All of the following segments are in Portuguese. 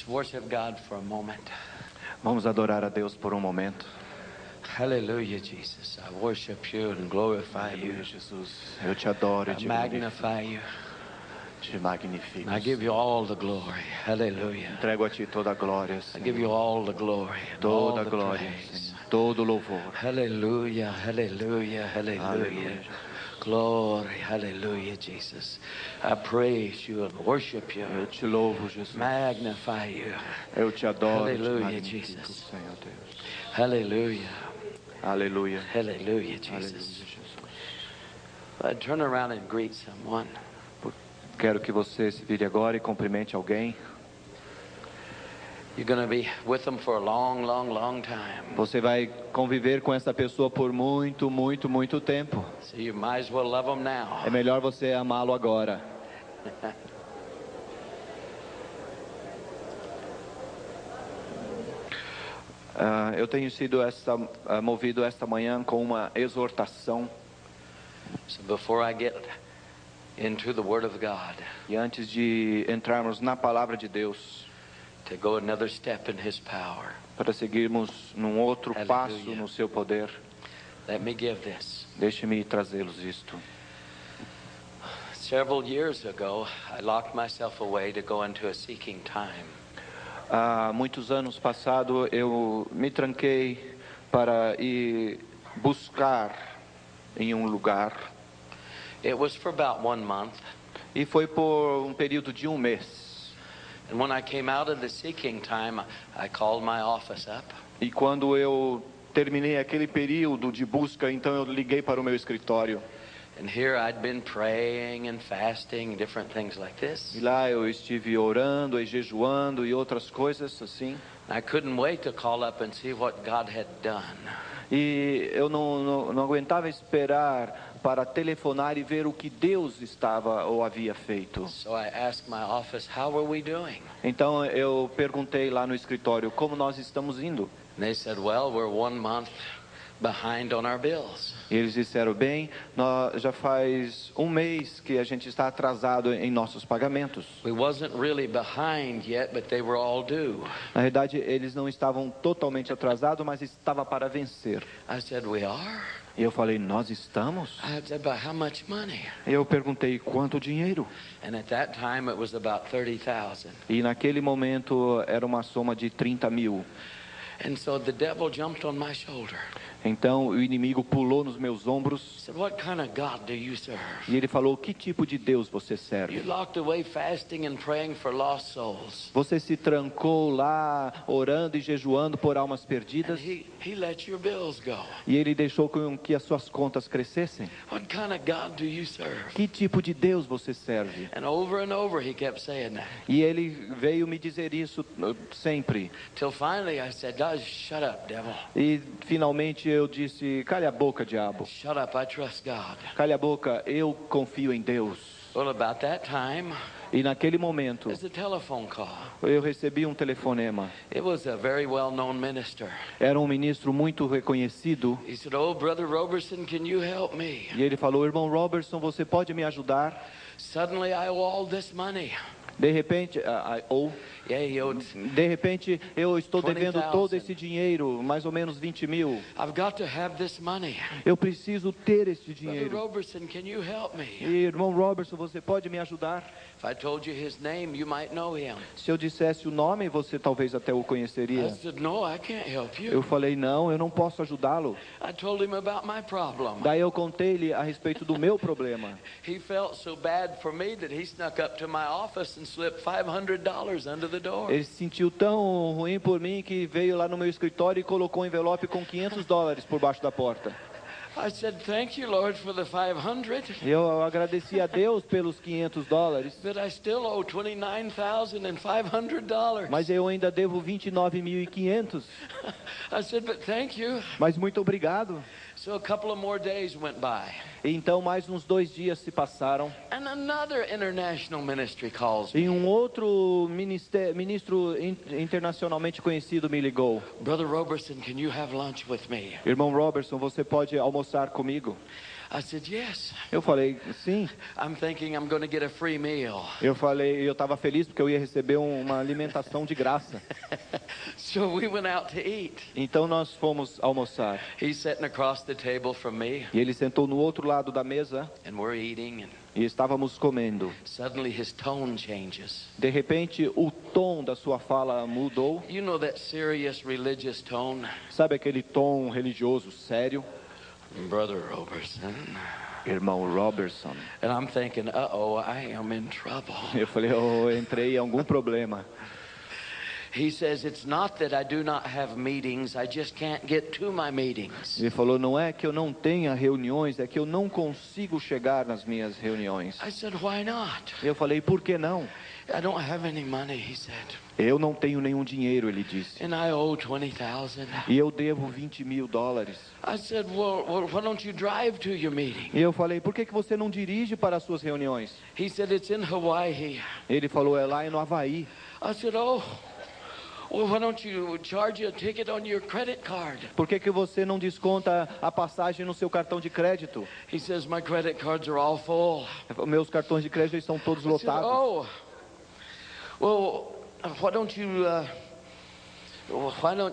Let's worship God for a moment. Vamos adorar a Deus por um momento. Hallelujah, Jesus. I worship you and glorify you. Aleluia, Jesus. Eu te adoro e I te magnify you. te magnifico. I give you all the glory. Hallelujah. Entrego a ti toda a glória, I give you Senhor. all the glory and all Toda a the glória, praise. Senhor. Todo o louvor. Hallelujah, hallelujah, hallelujah. Aleluia. Glory, hallelujah, Jesus. I praise you and worship you. Eu te louvo, Jesus. Magnify you. Eu te adoro e te Hallelujah, magnifico, Jesus. Senhor Deus. Hallelujah. Aleluia. Hallelujah, Aleluia, Jesus. Jesus. I'd turn around and greet someone. Quero que você se vire agora e cumprimente alguém. You're going to be with them for a long, long, long time. Você vai conviver com essa pessoa por muito, muito, muito tempo. So you might as well love them now. É melhor você amá-lo agora. Eu tenho sido movido esta manhã com uma exortação. So before I get into the Word of God, E antes de entrarmos na palavra de Deus, to go another step in His power, para seguirmos num outro Aleluia. passo no seu poder, let me give this. deixe-me trazê-los isto. Several years ago, I locked myself away to go into a seeking time. Há muitos anos passados eu me tranquei para ir buscar em um lugar. It was for about 1 month. E foi por um período de um mês. And when I came out of the seeking time, I called my office up. E quando eu terminei aquele período de busca, então eu liguei para o meu escritório. And here I'd been praying and fasting, different things like this. E lá eu estive orando e jejuando e outras coisas assim. I couldn't wait to call up and see what God had done. E eu não aguentava esperar para telefonar e ver o que Deus estava ou havia feito. So I asked my office, how are we doing? Então eu perguntei lá no escritório como nós estamos indo. And they said, well, we're 1 month behind on our bills. E eles disseram, bem, já faz um mês que a gente está atrasado em nossos pagamentos. We wasn't really behind yet, but they were all due. Na verdade, eles não estavam totalmente atrasados, mas estava para vencer. I said, we are? E eu falei, nós estamos? I said, but how much money? E eu perguntei, quanto dinheiro? And at that time it was about 30,000. E naquele momento era uma soma de 30 mil. And so the devil jumped on my shoulder. Então o inimigo pulou nos meus ombros. He said, what kind of God do you serve? E ele falou, que tipo de Deus você You serve? locked away fasting and praying for lost souls. Você se trancou lá, orando e jejuando por almas And perdidas. he let your bills go. E ele deixou com que as suas contas crescessem. What kind of God do you serve? Que tipo de Deus você serve? And over he kept saying that. E ele veio me dizer isso sempre. Till finally I said, God, shut up, devil. E finalmente eu disse, cale a boca, diabo. Shut up, I trust God. Cale a boca, eu confio em Deus. Well, about that time, E naquele momento, there's a telephone call. eu recebi um telefonema. It was a very well-known minister. Era um ministro muito reconhecido. He said, oh, Brother Robertson, can you help me? E ele falou, irmão Robertson, você pode me ajudar? Suddenly I owe all this money. De repente, Yeah, he owed. de repente eu estou devendo 20,000. todo esse dinheiro, mais ou menos 20 mil. I've got to have this money. Eu preciso ter esse Brother dinheiro. Robertson, can you help me? E, irmão Robertson, você pode me ajudar? If I told you his name, you might know him. Se eu dissesse o nome, você talvez até o I conheceria. said, no, I can't help you. Eu falei, não, eu não posso ajudá-lo. I told him about my problem. Daí eu contei-lhe a respeito do meu problema. He felt so bad for me that he snuck up to my office and slipped $500 under the door. Ele se sentiu tão ruim por mim que veio lá no meu escritório e colocou um envelope com $500 por baixo da porta. I said, thank you, Lord, for the 500, Eu agradeci a Deus pelos $500, but I still owe $29,500. mas eu ainda devo 29.500. I said, but thank you. Mas muito obrigado. So a couple of more days went by, E então mais uns 2 dias se passaram. and another international ministry calls me. E um outro ministro internacionalmente conhecido me ligou. Brother Robertson, can you have lunch with me? Irmão Robertson, você pode almoçar almoçar comigo? I said, yes. Eu falei, sim. I'm thinking I'm going to get a free meal. Eu estava feliz porque eu ia receber uma alimentação de graça. So we went out to eat. Então nós fomos almoçar. He's sitting across the table from me, E ele sentou no outro lado da mesa and we're eating, and e estávamos comendo. suddenly his tone changes. De repente, o tom da sua fala mudou. You know that serious religious tone? Sabe aquele tom religioso sério? Brother Robertson. Irmão Robertson. And I'm thinking, uh-oh, I am in trouble. Eu falei, eu entrei em algum problema. He says, it's not that I do not have meetings, I just can't get to my meetings. Ele falou, não é que eu não tenha reuniões, é que eu não consigo chegar nas minhas reuniões. I said, why not? Eu falei, por que não? I don't have any money, he said. Eu não tenho nenhum dinheiro, ele disse. And I owe $20,000. E eu devo $20.000. I said, well, why don't you drive to your meeting? E eu falei, por que você não dirige para as suas reuniões? He said, it's in Hawaii. Ele falou, é lá no Havaí. I said, oh, well, why don't you charge a ticket on your credit card? Por que você não desconta a passagem no seu cartão de crédito? He says, my credit cards are all full. Meus cartões de crédito estão todos I said, lotados. oh, well, why don't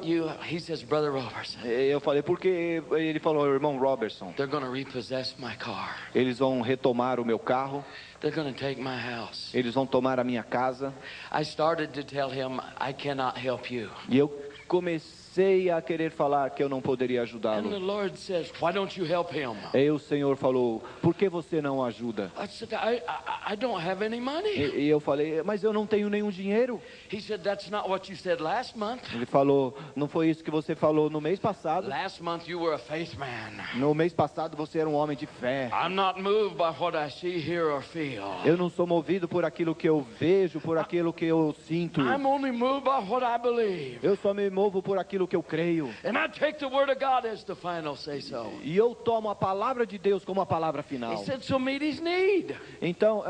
you, he says, Brother Robertson, Eu falei, porque ele falou, irmão Robertson, they're going to repossess my car. eles vão retomar o meu carro, They're going to take my house. eles vão tomar a minha casa. I started to tell him, I cannot help you. E eu comecei a querer falar que eu não poderia And the ajudá-lo. Lord says, why don't you help him? Aí o Senhor falou, por que você não ajuda? I said, I don't have any money. E eu falei, mas eu não tenho nenhum dinheiro. He said, that's not what you said last month. Ele falou, não foi isso que você falou no mês passado. Last month you were a faith man. No mês passado você era um homem de fé. I'm not moved by what I see, hear, or feel. Eu não sou movido por aquilo que eu vejo, por aquilo que eu sinto. I'm only moved by what I believe. Eu só me movo por aquilo que eu creio. And I take the word of God as the final say so. E eu tomo a palavra de Deus como a palavra He final. said, so meet his need. Então,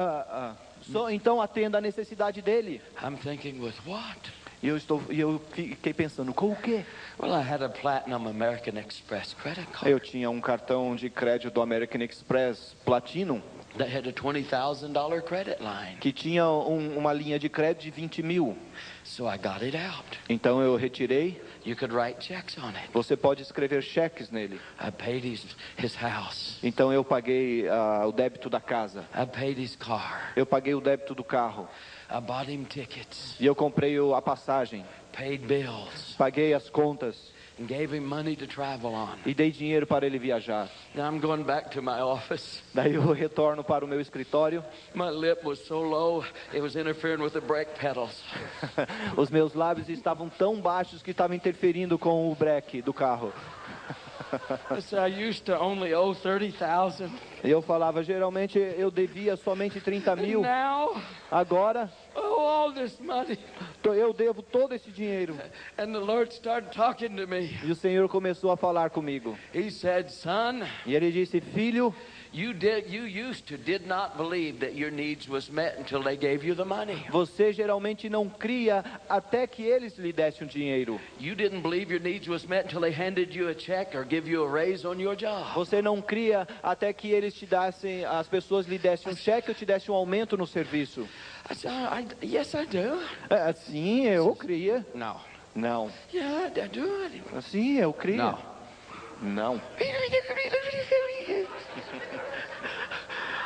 então atenda a necessidade dele. I'm thinking, with what? E eu fiquei pensando, com o quê? Well, I had a platinum American Express credit card Eu tinha um cartão de crédito do American Express Platinum, that had a $20,000 credit line. que tinha uma linha de crédito de 20 mil. So I got it out. Então eu retirei. You could write checks on it. Você pode escrever cheques nele. I paid his house. Então eu paguei o débito da casa. I paid his car. Eu paguei o débito do carro. I bought him tickets. E eu comprei a passagem. Paid bills. Paguei as contas. And gave him money to travel on. E dei dinheiro para ele viajar. Now I'm going back to my office. Daí eu retorno para o meu escritório. My lip was so low, it was interfering with the brake pedals. Os meus lábios estavam tão baixos que estavam interferindo com o breque do carro. I said, I used to only owe 30,000. E eu falava, geralmente eu devia somente 30 mil. Now, Agora oh, all this money. eu devo todo esse dinheiro. And the Lord started talking to me. E o Senhor começou a falar comigo. He said, son, E ele disse, filho, you did not believe that your needs was met until they gave you the money. você geralmente não cria até que eles lhe dessem o dinheiro. You didn't believe your needs was met until they handed you a check or give you a raise on your job. Você não cria até que eles te dessem, as pessoas lhe dessem um cheque ou te dessem um aumento no serviço. I said, yes, I do. Sim, eu cria. No. Não. Yeah, I do. Sim, eu cria. Não. Não.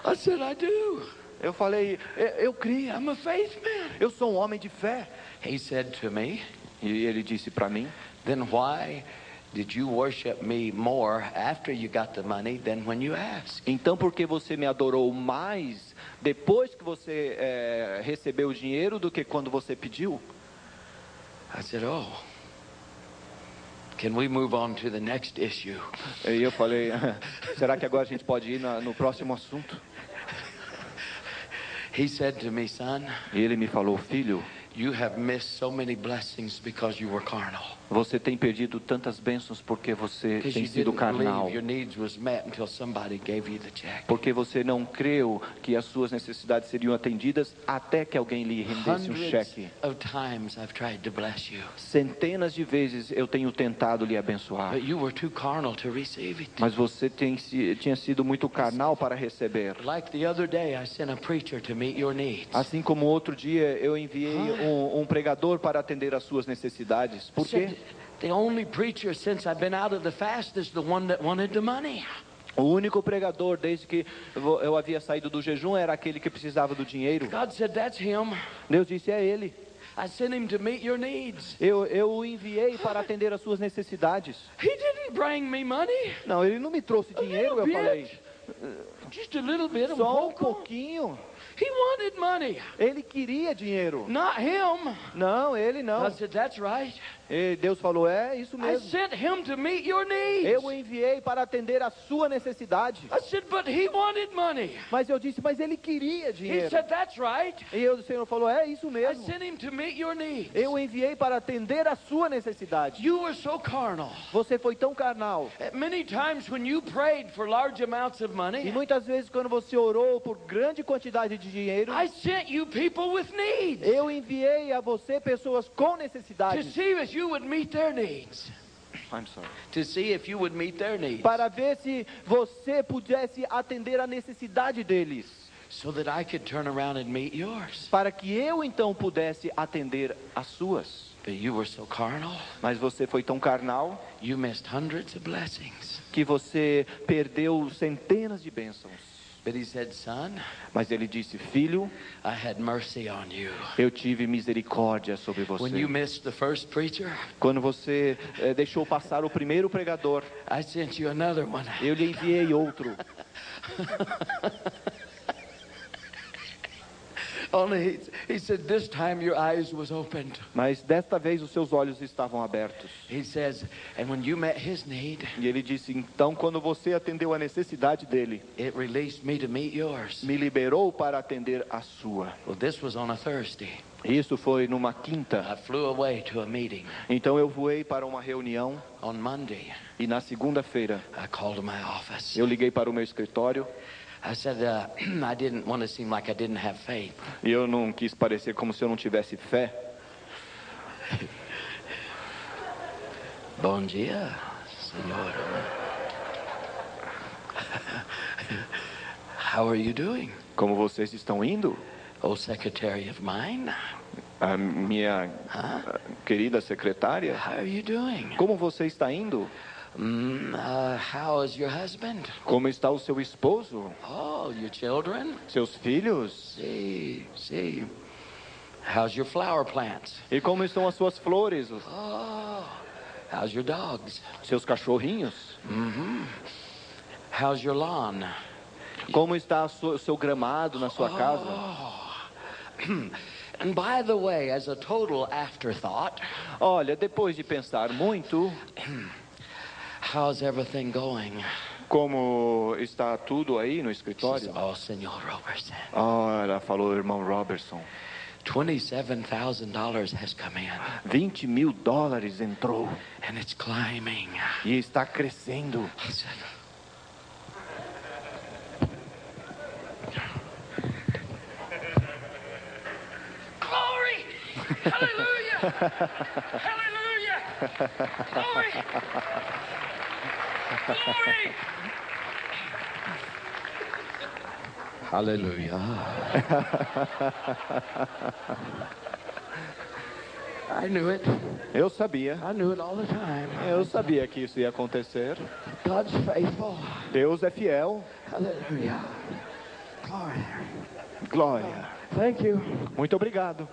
I said, I do. Eu falei, eu cria. I'm a faith man. Eu sou um homem de fé. He said to me, E ele disse para mim, then why did you worship me more after you got the money than when you asked? então por que você me adorou mais depois que você recebeu o dinheiro do que quando você pediu? I said, oh, can we move on to the next issue? E eu falei, será que agora a gente pode ir no próximo assunto? He said to me, son, E ele me falou, filho, you have missed so many blessings because you were carnal. Você tem perdido tantas bênçãos porque você Because tem you sido didn't carnal. believe your needs was met until somebody gave you the check. Porque você não creu que as suas necessidades seriam atendidas até que alguém lhe rendesse um Hundreds cheque. of times I've tried to bless you, Centenas de vezes eu tenho tentado lhe abençoar. but you were too carnal to receive it. Mas você tinha sido muito carnal para receber. Like the other day, I sent a preacher to meet your needs. Assim como outro dia eu enviei um pregador para atender às suas necessidades. Por quê? The only preacher since I've been out of the fast is the one that wanted the money. O único pregador desde que eu havia saído do jejum era aquele que precisava do dinheiro. God said, that's him. Deus disse, é ele. I sent him to meet your needs. Eu o enviei para atender às suas necessidades. He didn't bring me money. Não, ele não me trouxe dinheiro, eu falei. Just a little bit. Só um pouquinho. He wanted money. Ele queria dinheiro. Not him. Não, ele não. I said, that's right. E Deus falou, é isso I mesmo. sent him to meet your needs. Eu o enviei para atender a sua necessidade. I said, but he wanted money. Mas eu disse, mas ele queria He dinheiro. said, that's right. E o Senhor falou, é isso I mesmo. sent him to meet your needs. Eu o enviei para atender a sua necessidade. You were so carnal. Você foi tão carnal. Many times when you prayed for large amounts of E money, muitas vezes quando você orou por grande quantidade de dinheiro, I sent you people with needs eu enviei a você pessoas com to necessidades. see if you would meet their needs. I'm sorry. To see if you would meet their needs. Para ver se você pudesse atender a necessidade deles. So that I could turn around and meet yours. Para que eu então pudesse atender as suas. But you were so carnal, Mas você foi tão carnal you missed hundreds of blessings. que você perdeu centenas de bênçãos. But he said, son, Mas ele disse, filho, I had mercy on you. eu tive misericórdia sobre When you você. missed the first preacher, Quando você deixou passar o primeiro pregador, I sent you another one. eu lhe enviei outro. Only he said, this time your eyes was opened. Mas desta vez os seus olhos estavam abertos. He says, and when you met his need, E ele disse, então quando você atendeu a necessidade dele, it released me to meet yours. me liberou para atender a sua. Well, this was on a Thursday. Isso foi numa quinta. I flew away to a meeting. Então eu voei para uma reunião On Monday, e na segunda-feira I called my office. eu liguei para o meu escritório I said, I didn't want to seem like I didn't have faith. e eu não quis parecer como se eu não tivesse fé. Bom dia, senhor. How are you doing? Como vocês estão indo? Oh, secretary of mine. A minha querida secretária, How are you doing? como você está indo? How is your husband? Como está o seu esposo? Oh, your children? Seus filhos? See. How's your flower plants? E como estão as suas flores? Oh, how's your dogs? Seus cachorrinhos? How's your lawn? Como está o seu gramado na sua casa? And by the way, as a total afterthought, Olha, depois de pensar muito, how's everything going? como está tudo aí no She said, escritório? oh, Senor Robertson, Ora, falou o irmão Robertson. $27,000 has come in, $20 mil entrou and it's climbing. e está crescendo. I said, glory! Hallelujah! Hallelujah! Glory! Glory! Hallelujah. I knew it. Eu sabia. I knew it all the time. Eu sabia que isso ia acontecer. God's faithful. Deus é fiel. Hallelujah. Glory. Glória. Thank you. Muito obrigado.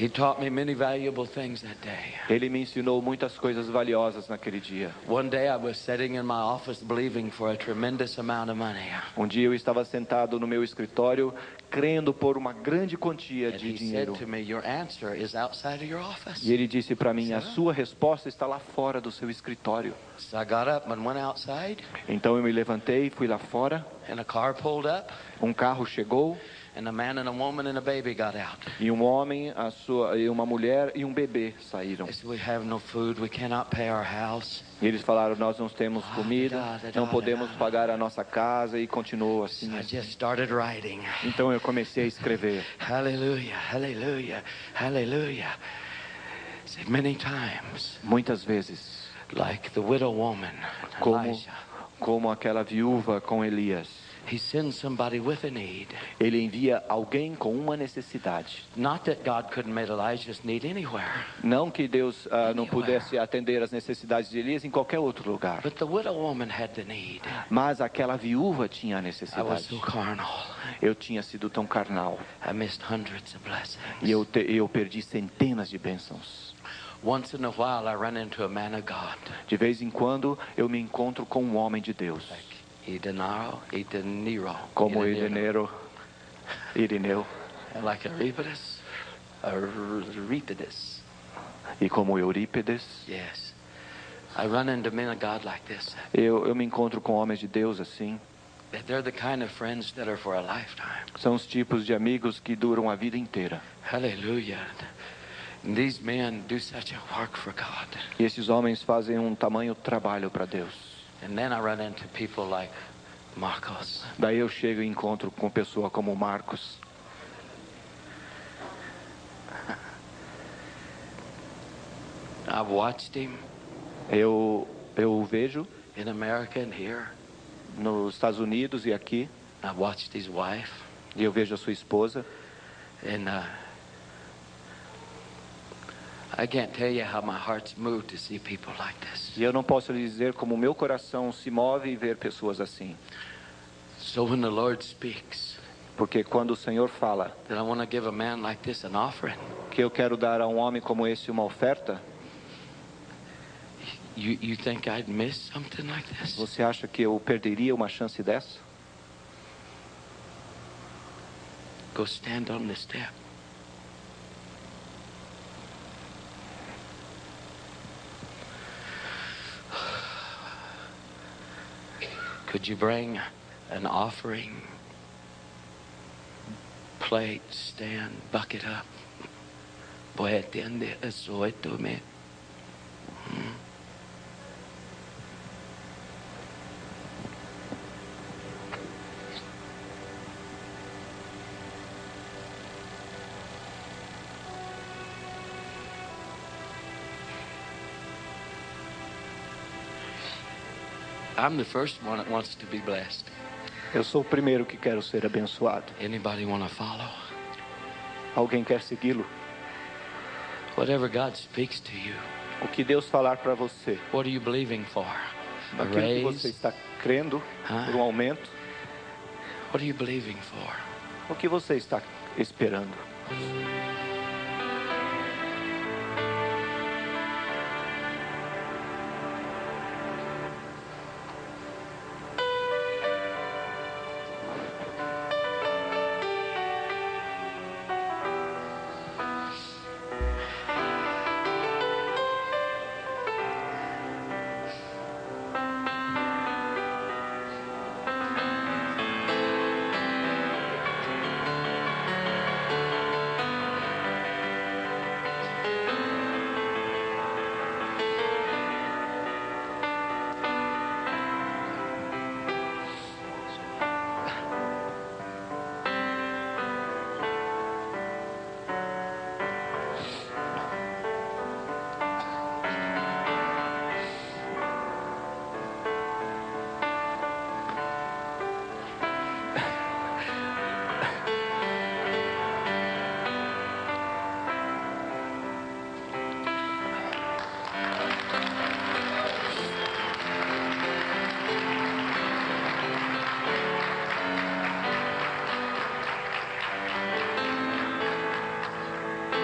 He taught me many valuable things that day. Ele me ensinou muitas coisas valiosas naquele dia. One day I was sitting in my office believing for a tremendous amount of money. Um dia eu estava sentado no meu escritório, crendo por uma grande quantia And de he dinheiro. said to me, your answer is outside of your office. E ele disse para mim, a sua resposta está lá fora do seu escritório. So I got up and went outside, Então eu me levantei, fui lá fora, and a car pulled up, um carro chegou, and a man and a woman and a baby got out. e um homem, e uma mulher e um bebê saíram. They said, we have no food, we cannot pay our house. E eles falaram, nós não temos comida, não podemos pagar a nossa casa, e continuou So assim. I just started writing. Então eu comecei a escrever. Hallelujah, hallelujah, hallelujah. Said many times, Muitas vezes, like the widow woman, Elijah. como aquela viúva com Elias. He sends somebody with a need. Ele envia alguém com uma necessidade. Not that God couldn't meet Elijah's need anywhere. Não que Deus não pudesse atender as necessidades de Elias em qualquer outro lugar. But the widow woman had the need. Mas aquela viúva tinha a I was necessidade. so carnal. Eu tinha sido tão carnal. I missed hundreds of blessings. E eu perdi centenas de bênçãos. Once in a while I run into a man of God. De vez em quando eu me encontro com um homem de Deus. Como Irineu. Like Euripides. E como Eurípides. Yes. I run into men of God like this. Eu me encontro com homens de Deus assim. They're the kind of friends that are for a lifetime. São os tipos de amigos que duram a vida inteira. Hallelujah. And these men do such a work for God. E esses homens fazem um tamanho trabalho para Deus. And then I run into people like Marcos. Daí eu chego e encontro com pessoa como Marcos. I've watched him Eu o vejo in America and here. nos Estados Unidos e aqui. I've watched his wife. E eu vejo a sua esposa. And I can't tell you how my heart's moved to see people like this. E eu não posso lhe dizer como o meu coração se move em ver pessoas assim. So when the Lord speaks, Porque quando o Senhor fala that I want to give a man like this an offering, que eu quero dar a um homem como esse uma oferta, you think I'd miss something like this? você acha que eu perderia uma chance dessa? Go stand on the step. Could you bring an offering, plate, stand, bucket up? Voy a atender eso, esto me. I'm the first one that wants to be blessed. Eu sou o primeiro que quero ser abençoado. Anybody want to follow? Alguém quer segui-lo? Whatever God speaks to you, O que Deus falar para você, what are you believing for? A aquilo que você raise? está crendo por um aumento, What are you believing for? o que você está esperando?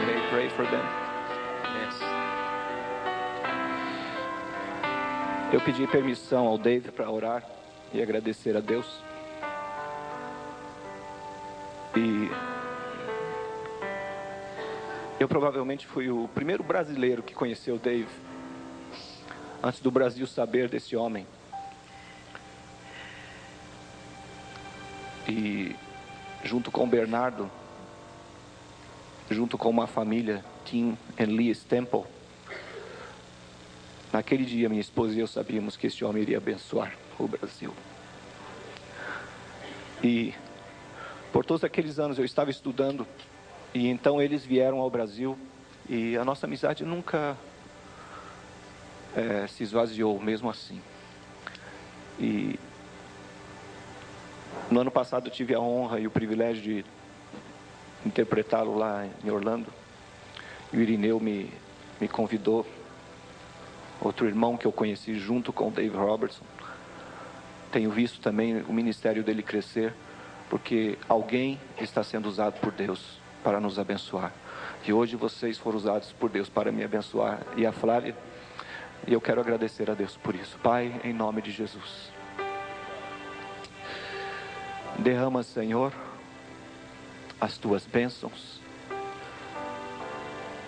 may pray for them. Yes. Eu pedi permissão ao Dave para orar e agradecer a Deus. E eu provavelmente fui o primeiro brasileiro que conheceu o Dave, antes do Brasil saber desse homem. E junto com o Bernardo, junto com uma família, Tim e Liz Temple, naquele dia minha esposa e eu sabíamos que esse homem iria abençoar o Brasil. E por todos aqueles anos eu estava estudando, e então eles vieram ao Brasil, e a nossa amizade nunca se esvaziou, mesmo assim. E no ano passado eu tive a honra e o privilégio de interpretá-lo lá em Orlando. E o Irineu me convidou, outro irmão que eu conheci junto com o Dave Robertson. Tenho visto também o ministério dele crescer, porque alguém está sendo usado por Deus para nos abençoar. E hoje vocês foram usados por Deus para me abençoar, e a Flávia, e eu quero agradecer a Deus por isso. Pai, em nome de Jesus, derrama, Senhor, as tuas bênçãos,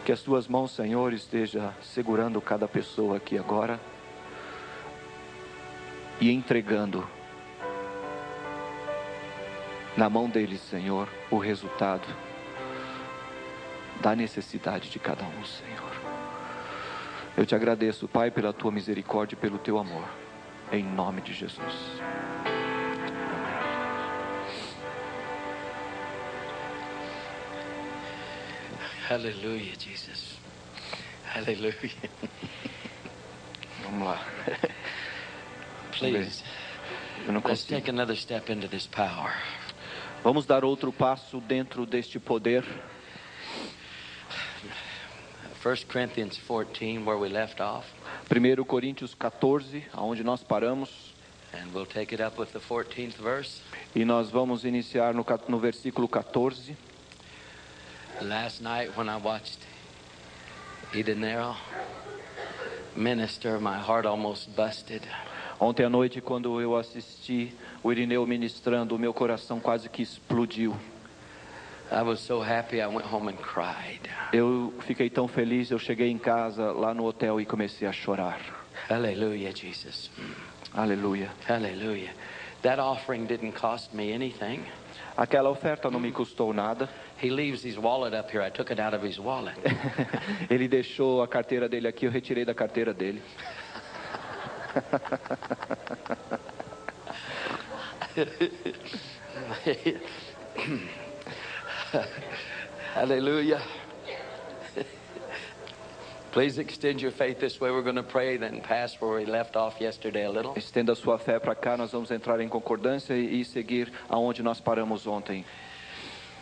que as tuas mãos, Senhor, esteja segurando cada pessoa aqui agora e entregando na mão deles, Senhor, o resultado da necessidade de cada um, Senhor. Eu te agradeço, Pai, pela tua misericórdia e pelo teu amor, em nome de Jesus. Hallelujah, Jesus. Hallelujah. Vamos lá. Please, Eu não let's consigo. take another step into this power. Vamos dar outro passo dentro deste poder. 1 Corinthians 14, where we left off, 1 Coríntios 14, aonde nós paramos, and we'll take it up with the 14th verse. e nós vamos iniciar no versículo 14. Last night when I watched Edenero minister, my heart almost busted. Ontem à noite, quando eu assisti o Irineu ministrando, o meu coração quase que explodiu. I was so happy I went home and cried. Eu fiquei tão feliz, eu cheguei em casa, lá no hotel, e comecei a chorar. Hallelujah, Jesus. Aleluia. Hallelujah. That offering didn't cost me anything. Aquela oferta não me custou nada. He leaves his wallet up here. I took it out of his wallet. Ele deixou a carteira dele aqui, eu retirei da carteira dele. Hallelujah. Please extend your faith this way. We're going to pray, then pass where we left off yesterday a little. Estenda a sua fé para cá, nós vamos entrar em concordância e seguir aonde nós paramos ontem.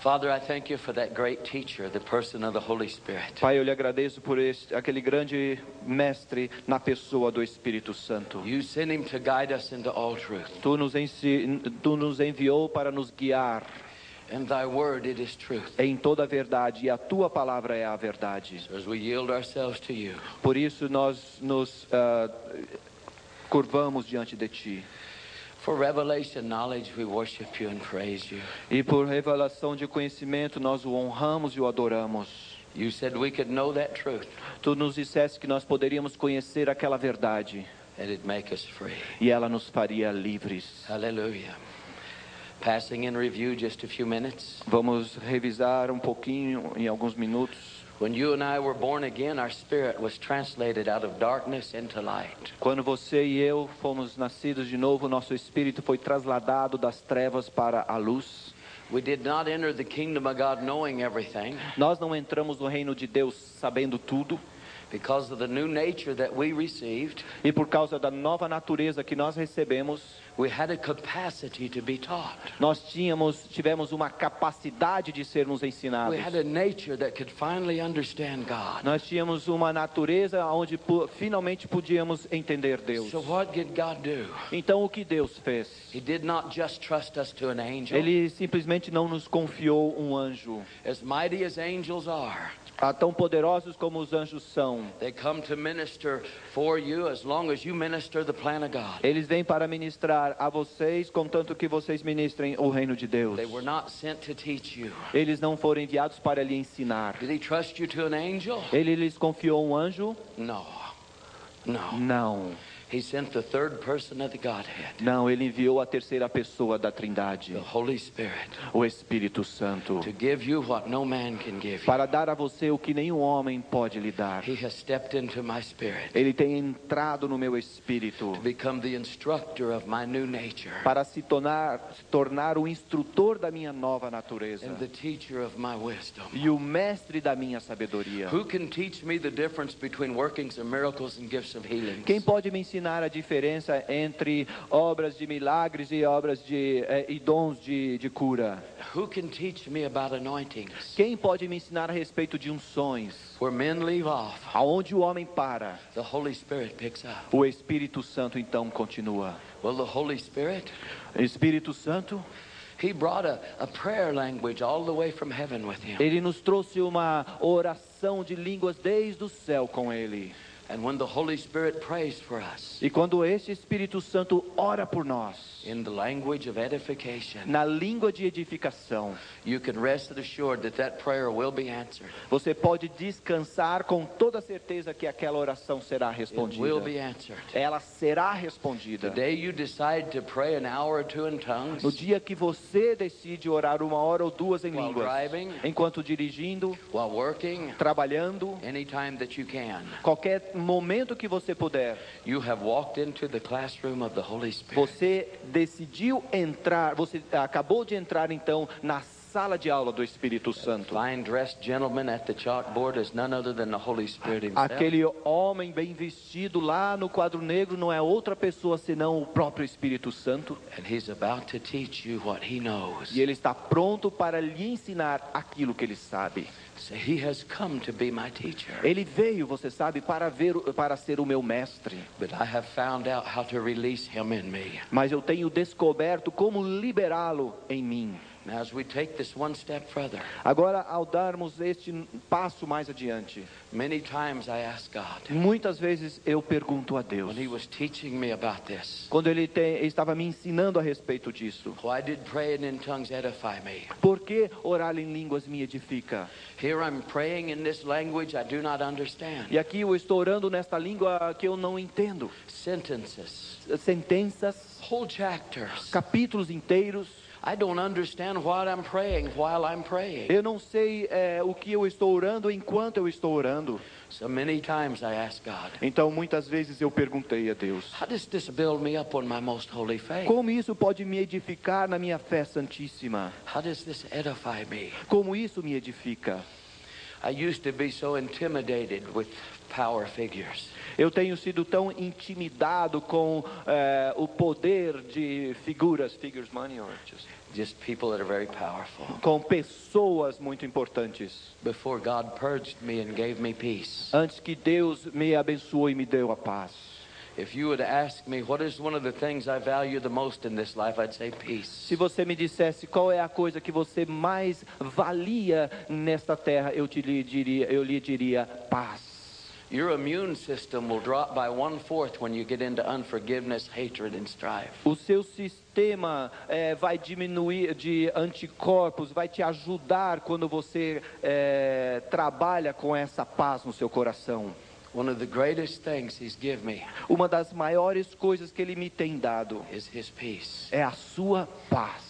Father, I thank you for that great teacher, the person of the Holy Spirit. Pai, eu lhe agradeço por aquele grande mestre na pessoa do Espírito Santo. You sent him to guide us into all truth. Tu nos enviou para nos guiar And thy word, it is truth. em toda a verdade, e a tua palavra é a verdade. So as we yield ourselves to you, Por isso nós nos curvamos diante de ti. for revelation knowledge, we worship you and praise you. E por revelação de conhecimento nós o honramos e o adoramos. You said we could know that truth, Tu nos disseste que nós poderíamos conhecer aquela verdade and it'd make us free. e ela nos faria livres. Hallelujah. Passing in review just a few minutes. Vamos revisar um pouquinho em alguns minutos. When you and I were born again, our spirit was translated out of darkness into light. Quando você e eu fomos nascidos de novo, nosso espírito foi trasladado das trevas para a luz. We did not enter the kingdom of God knowing everything. Nós não entramos no reino de Deus sabendo tudo. Because of the new nature that we received, E por causa da nova natureza que nós recebemos, we had a capacity to be taught. nós tivemos uma capacidade de sermos ensinados. We had a nature that could finally understand God. Nós tínhamos uma natureza onde finalmente podíamos entender Deus. So what did God do? Então o que Deus fez? He did not just trust us to an angel. Ele simplesmente não nos confiou um anjo. As mighty as angels are, tão poderosos como os anjos são. They come to minister for you as long as you minister the plan of God. Eles vêm para ministrar a vocês, contanto que vocês ministrem o reino de Deus. They were not sent to teach you. Eles não foram enviados para lhe ensinar. Did he trust you to an angel? Ele lhes confiou um anjo? No. No. Não. He sent the third person of the Godhead. Não, ele enviou a terceira pessoa da Trindade, The Holy Spirit. o Espírito Santo, To give you what no man can give you. para dar a você o que nenhum homem pode lhe dar. He has stepped into my spirit. Ele tem entrado no meu espírito To become the instructor of my new nature. para se tornar o instrutor da minha nova natureza And the teacher of my wisdom. e o mestre da minha sabedoria. Who can teach me the difference between workings of miracles and gifts of healing? Quem pode me ensinar a diferença entre obras de milagres e obras e dons de cura? Who can teach me about anointings? Quem pode me ensinar a respeito de unções? Where men leave off, Aonde o homem para, the Holy Spirit picks up. o Espírito Santo então continua. Well, the Holy Spirit, Espírito Santo, He brought a prayer language all the way from heaven with Him. ele nos trouxe uma oração de línguas desde o céu com ele. And when the Holy Spirit prays for us, E quando este Espírito Santo ora por nós, in the language of edification, na língua de edificação, you can rest assured that that prayer will be answered. você pode descansar com toda certeza que aquela oração será It respondida. will be answered. Ela será respondida. The day you decide to pray an hour or two in tongues, No dia que você decide orar 1 hora ou 2 em While línguas, driving, enquanto dirigindo, while working, trabalhando, anytime that you can, qualquer momento que você puder, you have walked into the classroom of the Holy Spirit. você decidiu entrar, você acabou de entrar então na sala de aula do Espírito Santo. Fine dressed gentleman at the chalkboard is none other than the Holy Spirit himself. Aquele homem bem vestido lá no quadro negro não é outra pessoa senão o próprio Espírito Santo. And he's about to teach you what he knows. E ele está pronto para lhe ensinar aquilo que ele sabe. So he has come to be my teacher. Ele veio, você sabe, para ser o meu mestre. But I have found out how to release him in me. Mas eu tenho descoberto como liberá-lo em mim. Now as we take this one step further, Agora, ao darmos este passo mais adiante, many times I ask God, muitas vezes eu pergunto a Deus, when he was teaching me about this, quando ele estava me ensinando a respeito disso, why did praying in tongues edify me? por que orar em línguas me edifica? Here I'm praying in this language I do not understand. E aqui eu estou orando nesta língua que eu não entendo. Sentences, Sentenças, whole chapters. capítulos inteiros. I don't understand what I'm praying while I'm praying. Eu não sei o que eu estou orando enquanto eu estou orando. So many times I ask God, Então muitas vezes eu perguntei a Deus, how does this build me up on my most holy faith? como isso pode me edificar na minha fé santíssima? How does this edify me? Como isso me edifica? I used to be so intimidated with power figures. Eu tenho sido tão intimidado com o poder de figures money or Just people that are very powerful. com pessoas muito importantes. Before God purged me and gave me peace. Antes que Deus me abençoe e me deu a paz. If you would ask me what is one of the things I value the most in this life, I'd say peace. Se você me dissesse qual é a coisa que você mais valia nesta terra, eu lhe diria paz. Your immune system will drop by 1/4 when you get into unforgiveness, hatred, and strife. O seu sistema vai diminuir de anticorpos, vai te ajudar quando você trabalha com essa paz no seu coração. One of the greatest things He's given me Uma das maiores coisas que Ele me tem dado is His peace. é a sua paz.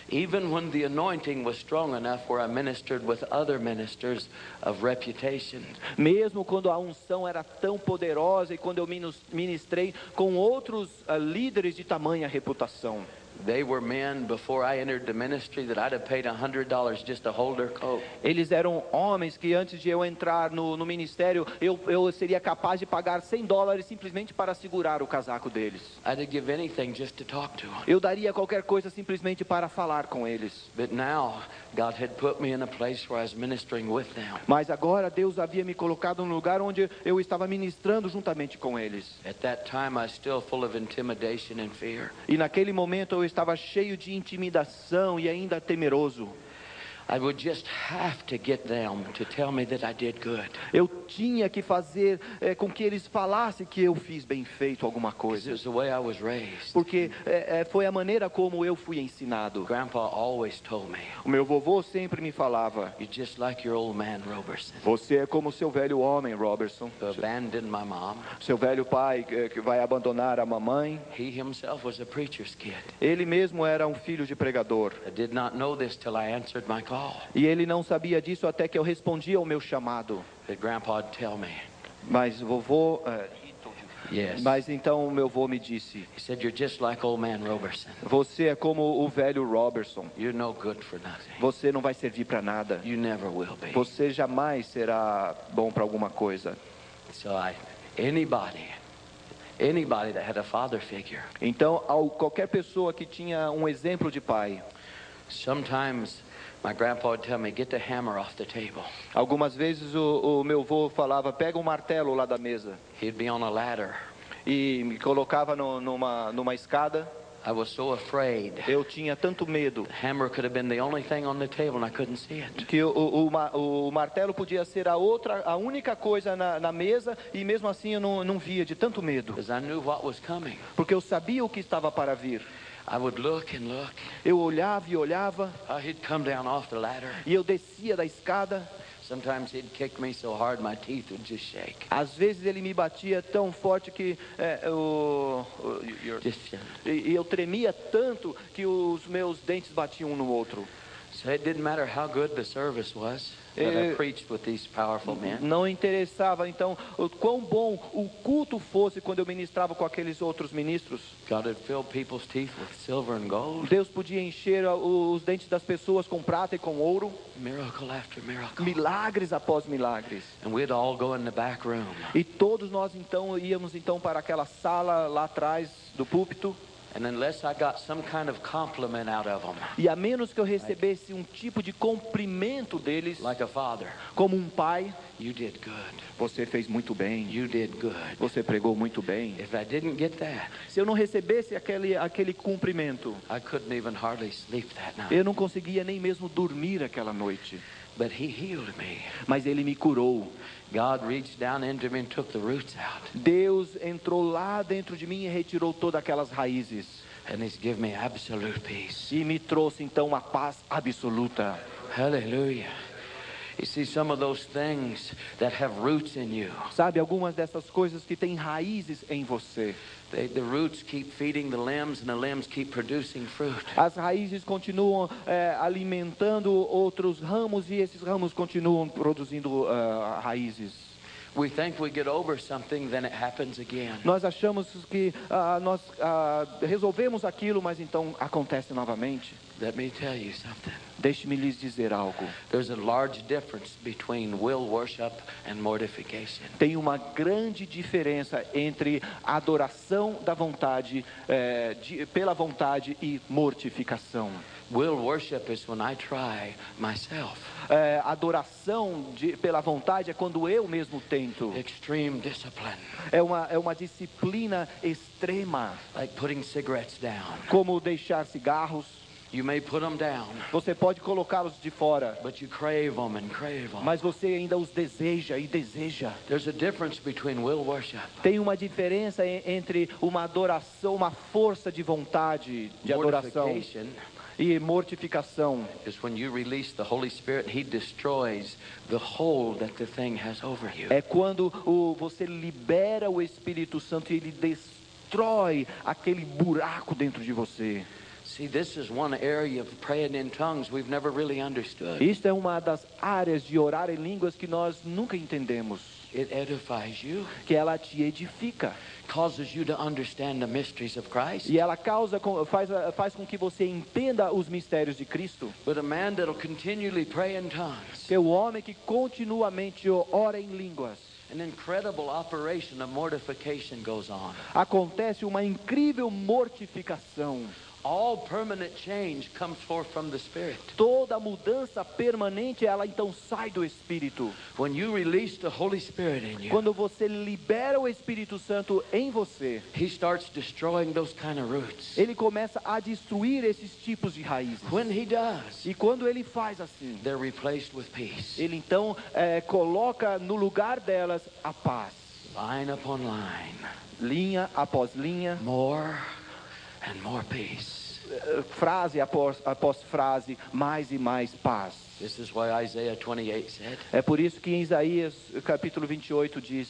Even when the anointing was strong enough where I ministered with other ministers of reputation, Mesmo quando a unção era tão poderosa e quando eu ministrei com outros líderes de tamanha reputação. they were men before I entered the ministry that I'd have paid $100 just to hold their coat. Eles eram homens que antes de eu entrar no ministério, eu seria capaz de pagar $100 simplesmente para segurar o casaco deles. I'd give anything just to talk to them. Eu daria qualquer coisa simplesmente para falar com eles. But now, God had put me in a place where I was ministering with them. Mas agora Deus havia me colocado num lugar onde eu estava ministrando juntamente com eles. At that time, I was still full of intimidation and fear. E naquele momento eu estava cheio de intimidação e ainda temeroso. I would just have to get them to tell me that I did good. Eu tinha que fazer com que eles falassem que eu fiz bem feito alguma 'Cause coisa. it was the way I was raised. Porque foi a maneira como eu fui ensinado. Grandpa always told me, O meu vovô sempre me falava: "You're just like your old man Robertson, você é como seu velho homem, Robertson. who abandoned my mom. Seu velho pai que vai abandonar a mamãe. He himself was a preacher's kid. Ele mesmo era um filho de pregador. I did not know this till I answered my call. E ele não sabia disso até que eu respondia ao meu chamado. That Grandpa would tell me, Mas vovô... yes. Mas então o meu avô me disse: He said, "You're just like old man Robertson. você é como o velho Robertson. You're no good for nothing. Você não vai servir para nada. You never will be." Você jamais será bom para alguma coisa. So anybody that had a father figure, Então, qualquer pessoa que tinha um exemplo de pai, sometimes my grandpa would tell me, "Get the hammer off the table." algumas vezes o meu avô falava: pega um martelo lá da mesa. He'd be on a ladder. E me colocava numa escada. I was so afraid. Eu tinha tanto medo The hammer could have been the only thing on the table and I couldn't see it. que o martelo podia ser a única coisa na mesa, e mesmo assim eu não via, de tanto medo. Because I knew what was coming. Porque eu sabia o que estava para vir. I would look and look. Eu olhava e olhava, He'd come down off the ladder. e eu descia da escada. Sometimes he'd kick me so hard my teeth would just shake. Às vezes ele me batia tão forte que e eu tremia tanto que os meus dentes batiam um no outro. So it didn't matter how good the service was that I preached with these powerful men. Não interessava então o quão bom o culto fosse quando eu ministrava com aqueles outros ministros. God would fill people's teeth with silver and gold. Deus podia encher os dentes das pessoas com prata e com ouro. Miracle after miracle. Milagres após milagres. And we'd all go in the back room. E todos nós então íamos para aquela sala lá atrás do púlpito. And unless I got some kind of compliment out of them, E a menos que eu recebesse um tipo de cumprimento deles, like a father, como um pai: you did good. você fez muito bem, You did good. você pregou muito bem. If I didn't get that, Se eu não recebesse aquele cumprimento, I couldn't even hardly sleep that night. eu não conseguia nem mesmo dormir aquela noite. But he healed me. Mas ele me curou. God reached down into me and took the roots out. Deus entrou lá dentro de mim e retirou todas aquelas raízes. And he's given me absolute peace. E me trouxe então uma paz absoluta. Hallelujah. You see, some of those things that have roots in you, Sabe, algumas dessas coisas que têm raízes em você. the roots keep feeding the limbs and the limbs keep producing fruit. As raízes continuam alimentando outros ramos, e esses ramos continuam produzindo raízes. We think we get over something, then it happens again. Nós achamos que nós resolvemos aquilo, mas então acontece novamente. Let me tell you something. Deixe-me lhes dizer algo. There's a large difference between will worship and mortification. Tem uma grande diferença entre adoração da vontade, pela vontade, e mortificação. Will worship is when I try myself. Adoração pela vontade é quando eu mesmo tento. Extreme discipline. É uma disciplina extrema. Like putting cigarettes down. Como deixar cigarros. You may put them down, Você pode colocá-los de fora, but you crave them and crave them. mas você ainda os deseja e deseja. There's a difference between will worship. Tem uma diferença entre uma adoração, uma força de vontade de adoração, Mortification e mortificação. is when you release the Holy Spirit, He destroys the hold that the thing has over you. É quando você libera o Espírito Santo e ele destrói aquele buraco dentro de você. See, this is one area of praying in tongues we've never really understood. Isto é uma das áreas de orar em línguas que nós nunca entendemos. It edifies you, Que ela te edifica. causes you to understand the mysteries of Christ. E ela faz com que você entenda os mistérios de Cristo. But a man that'll continually pray in tongues, Que o homem que continuamente ora em línguas, an incredible operation of mortification goes on. acontece uma incrível mortificação. All permanent change comes forth from the Spirit. Toda mudança permanente, ela então sai do Espírito. When you release the Holy Spirit in you, Quando você libera o Espírito Santo em você, He starts destroying those kind of roots. ele começa a destruir esses tipos de raízes. When He does, E quando ele faz assim, they're replaced with peace. ele então coloca no lugar delas a paz. Line upon line, Linha após linha, more and more peace. frase após frase, mais e mais paz. This is why Isaiah 28 said, É por isso que em Isaías capítulo 28 diz: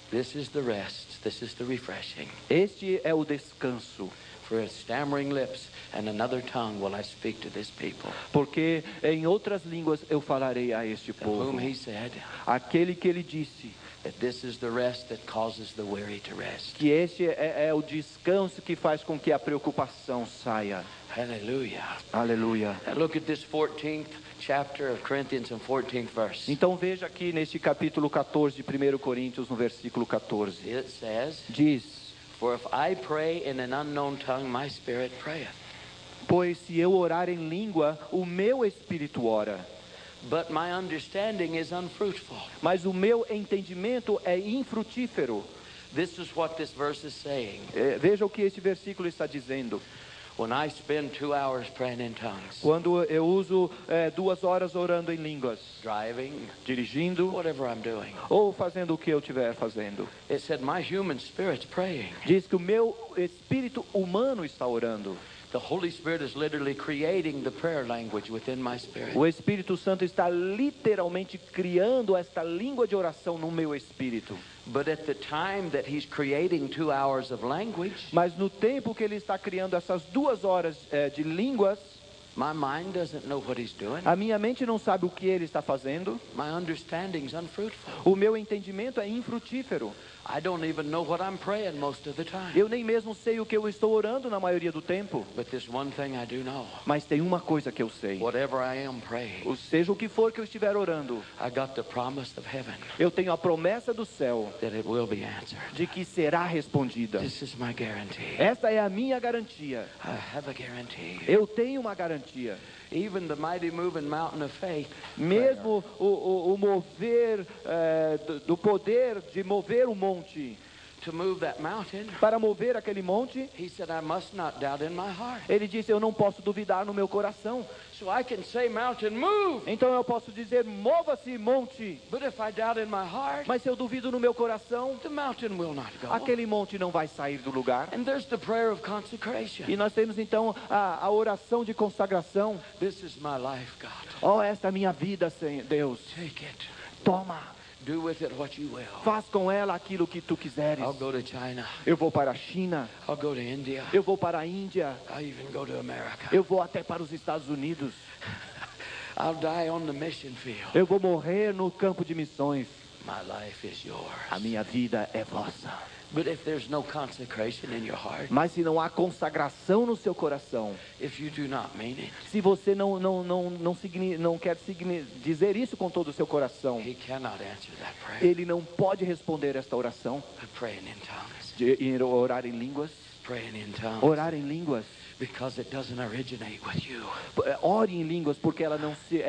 this is the rest, this is the refreshing. este é o descanso, For with stammering lips and another tongue will I speak to this people. porque em outras línguas eu falarei a este To povo. whom He said, Aquele que ele disse that this is the rest that causes the weary to rest. que este é o descanso que faz com que a preocupação saia. Hallelujah. Aleluia. Now look at this 14th chapter of Corinthians and 14th verse. Então veja aqui neste capítulo 14 de 1 Coríntios, no versículo 14. It says, Diz: for if I pray in an unknown tongue, my spirit prayeth. pois se eu orar em língua, o meu espírito ora, But my understanding is unfruitful. mas o meu entendimento é infrutífero. This is what this verse is saying. Veja o que este versículo está dizendo. When I spend 2 hours praying in tongues, Quando eu uso 2 horas orando em línguas, driving, dirigindo whatever I'm doing, ou fazendo o que eu estiver fazendo, it said my human spirit's praying. diz que o meu espírito humano está orando. The Holy Spirit is literally creating the prayer language within my spirit. O Espírito Santo está literalmente criando esta língua de oração no meu espírito. But at the time that He's creating 2 hours of language, Mas no tempo que ele está criando essas 2 horas de línguas, my mind doesn't know what He's doing. a minha mente não sabe o que ele está fazendo. My understanding's unfruitful. O meu entendimento é infrutífero. I don't even know what I'm praying most of the time. Eu nem mesmo sei o que eu estou orando na maioria do tempo. But there's one thing I do know. Mas tem uma coisa que eu sei. Whatever I am praying, Ou seja o que for que eu estiver orando, I got the promise of heaven eu tenho a promessa do céu that it will be answered. de que será respondida. This is my guarantee. Esta é a minha garantia. I have a guarantee. Eu tenho uma garantia. Even the mighty moving mountain of faith, Mesmo o mover do poder de mover o monte, to move that mountain, para mover aquele monte, He said, I must not doubt in my heart. ele disse: eu não posso duvidar no meu coração. So I can say, mountain, move. Então eu posso dizer: mova-se, monte. But if I doubt in my heart, Mas se eu duvido no meu coração, the mountain will not go. aquele monte não vai sair do lugar. And there's the prayer of consecration. E nós temos então a oração de consagração. This is my life, God. Oh, esta é a minha vida, Senhor Deus. Take it. Toma, Do with it what you will. faz com ela aquilo que tu quiseres. I'll go to China. Eu vou para a China, I'll go to India. eu vou para a Índia, I'll even go to America. eu vou até para os Estados Unidos. I'll die on the mission field. Eu vou morrer no campo de missões. My life is yours. A minha vida é vossa. But if there's no consecration in your heart, Mas se não há consagração no seu coração, if you do not mean it, se você não quer dizer isso com todo o seu coração, He cannot answer that prayer. ele não pode responder esta oração Praying in tongues. de orar em línguas. Praying in tongues. Orar em línguas. Because it doesn't originate with you. Ore em línguas porque ela não se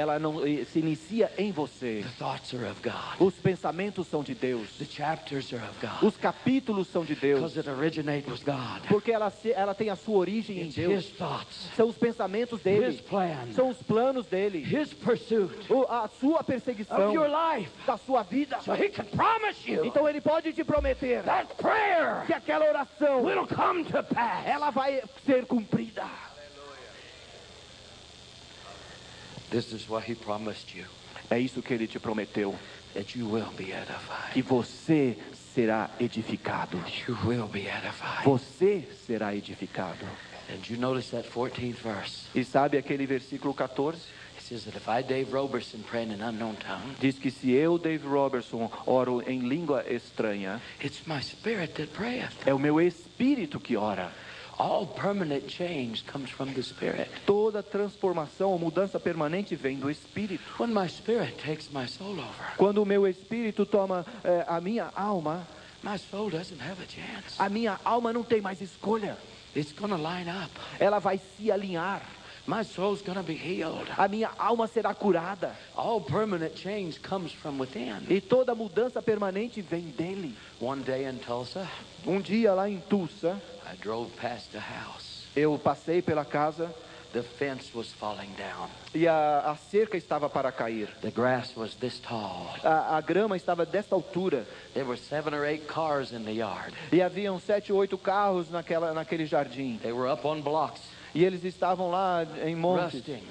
inicia em você. The thoughts are of God. Os pensamentos são de Deus. The chapters are of God. Os capítulos são de Deus. Because it originates with God. Porque ela tem a sua origem em It's Deus. His thoughts. São os pensamentos His dele. plan. São os planos dele. His pursuit A sua of perseguição your life. da sua vida. So He can promise you Então ele pode te prometer that prayer que aquela oração will come to pass. ela vai ser cumprida. This is what He promised you. É isso que ele te prometeu, That you will be edified. que você será edificado. You will be edified. Você será edificado. And you notice that 14th verse? E sabe aquele versículo 14? It says that if I, Dave Roberson, pray in an unknown tongue, Diz que se eu, Dave Robertson, oro em língua estranha, it's my spirit that prayeth. é o meu espírito que ora. All permanent change comes from the Spirit. Toda transformação ou mudança permanente vem do espírito. When my spirit takes my soul over, Quando o meu espírito toma a minha alma, my soul doesn't have a chance. a minha alma não tem mais escolha. It's going to line up. ela vai se alinhar. My soul's going to be healed. A minha alma será curada. All permanent change comes from within. E toda mudança permanente vem dele. One day in Tulsa, Um dia lá em Tulsa, I drove past a house. eu passei pela casa The fence was falling down. e a cerca estava para cair. The grass was this tall. A grama estava desta altura. There were 7 or 8 cars in the yard. E haviam 7 ou 8 carros naquele jardim. They were up on blocks, E eles estavam lá em montes. rusting.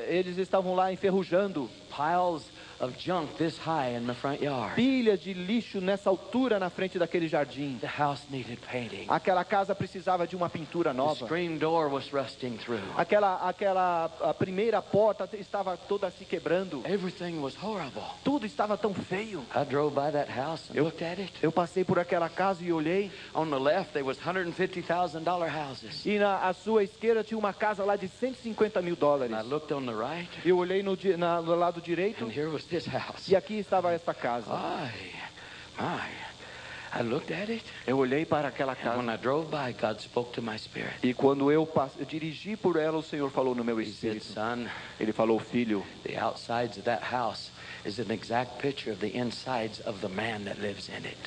Eles estavam lá enferrujando. Piles of junk this high in the front yard. Pilhas de lixo nessa altura na frente daquele jardim. The house needed painting. Aquela casa precisava de uma pintura The nova. screen door was rusting through. A primeira porta estava toda se quebrando. Everything was horrible. Tudo estava tão feio. I drove by that house and looked at it. Eu passei por aquela casa e olhei. On the left, there was $150,000 houses. E à sua esquerda tinha uma casa lá de $150 mil. And I looked on the right, Eu olhei no lado direito. and here was this house. E aqui estava esta casa. I looked at it, Eu olhei para aquela and when casa. I drove by, God spoke to my spirit. E quando eu dirigi por ela, o Senhor falou no meu He said, espírito. son, Ele falou, filho, the outsides of that house is an exact picture of the insides of the man that lives in it.